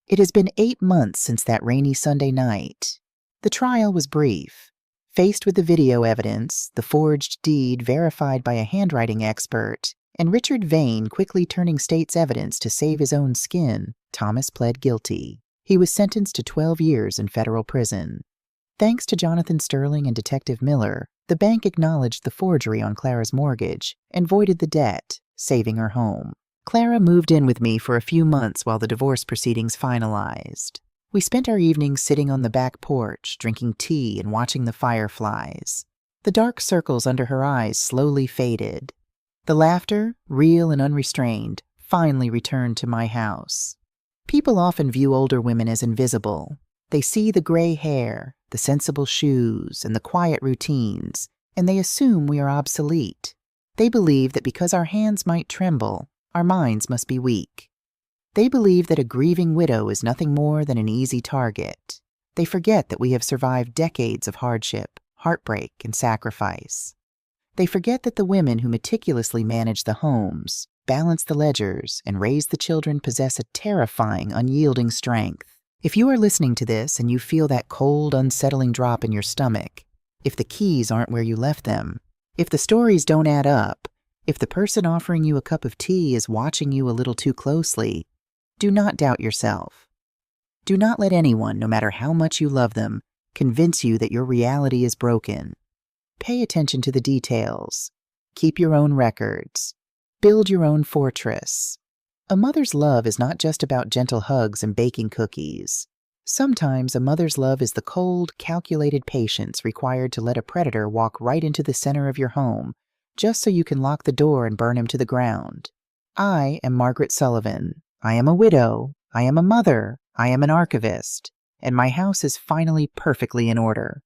It has been 8 months since that rainy Sunday night. The trial was brief. Faced with the video evidence, the forged deed verified by a handwriting expert, and Richard Vane quickly turning state's evidence to save his own skin, Thomas pled guilty. He was sentenced to 12 years in federal prison. Thanks to Jonathan Sterling and Detective Miller, the bank acknowledged the forgery on Clara's mortgage and voided the debt, saving her home. Clara moved in with me for a few months while the divorce proceedings finalized. We spent our evenings sitting on the back porch, drinking tea and watching the fireflies. The dark circles under her eyes slowly faded. The laughter, real and unrestrained, finally returned to my house. People often view older women as invisible. They see the gray hair, the sensible shoes, and the quiet routines, and they assume we are obsolete. They believe that because our hands might tremble, our minds must be weak. They believe that a grieving widow is nothing more than an easy target. They forget that we have survived decades of hardship, heartbreak, and sacrifice. They forget that the women who meticulously manage the homes, balance the ledgers, and raise the children possess a terrifying, unyielding strength. If you are listening to this and you feel that cold, unsettling drop in your stomach, if the keys aren't where you left them, if the stories don't add up, if the person offering you a cup of tea is watching you a little too closely, do not doubt yourself. Do not let anyone, no matter how much you love them, convince you that your reality is broken. Pay attention to the details. Keep your own records. Build your own fortress. A mother's love is not just about gentle hugs and baking cookies. Sometimes a mother's love is the cold, calculated patience required to let a predator walk right into the center of your home, just so you can lock the door and burn him to the ground. I am Margaret Sullivan. I am a widow. I am a mother. I am an archivist. And my house is finally perfectly in order.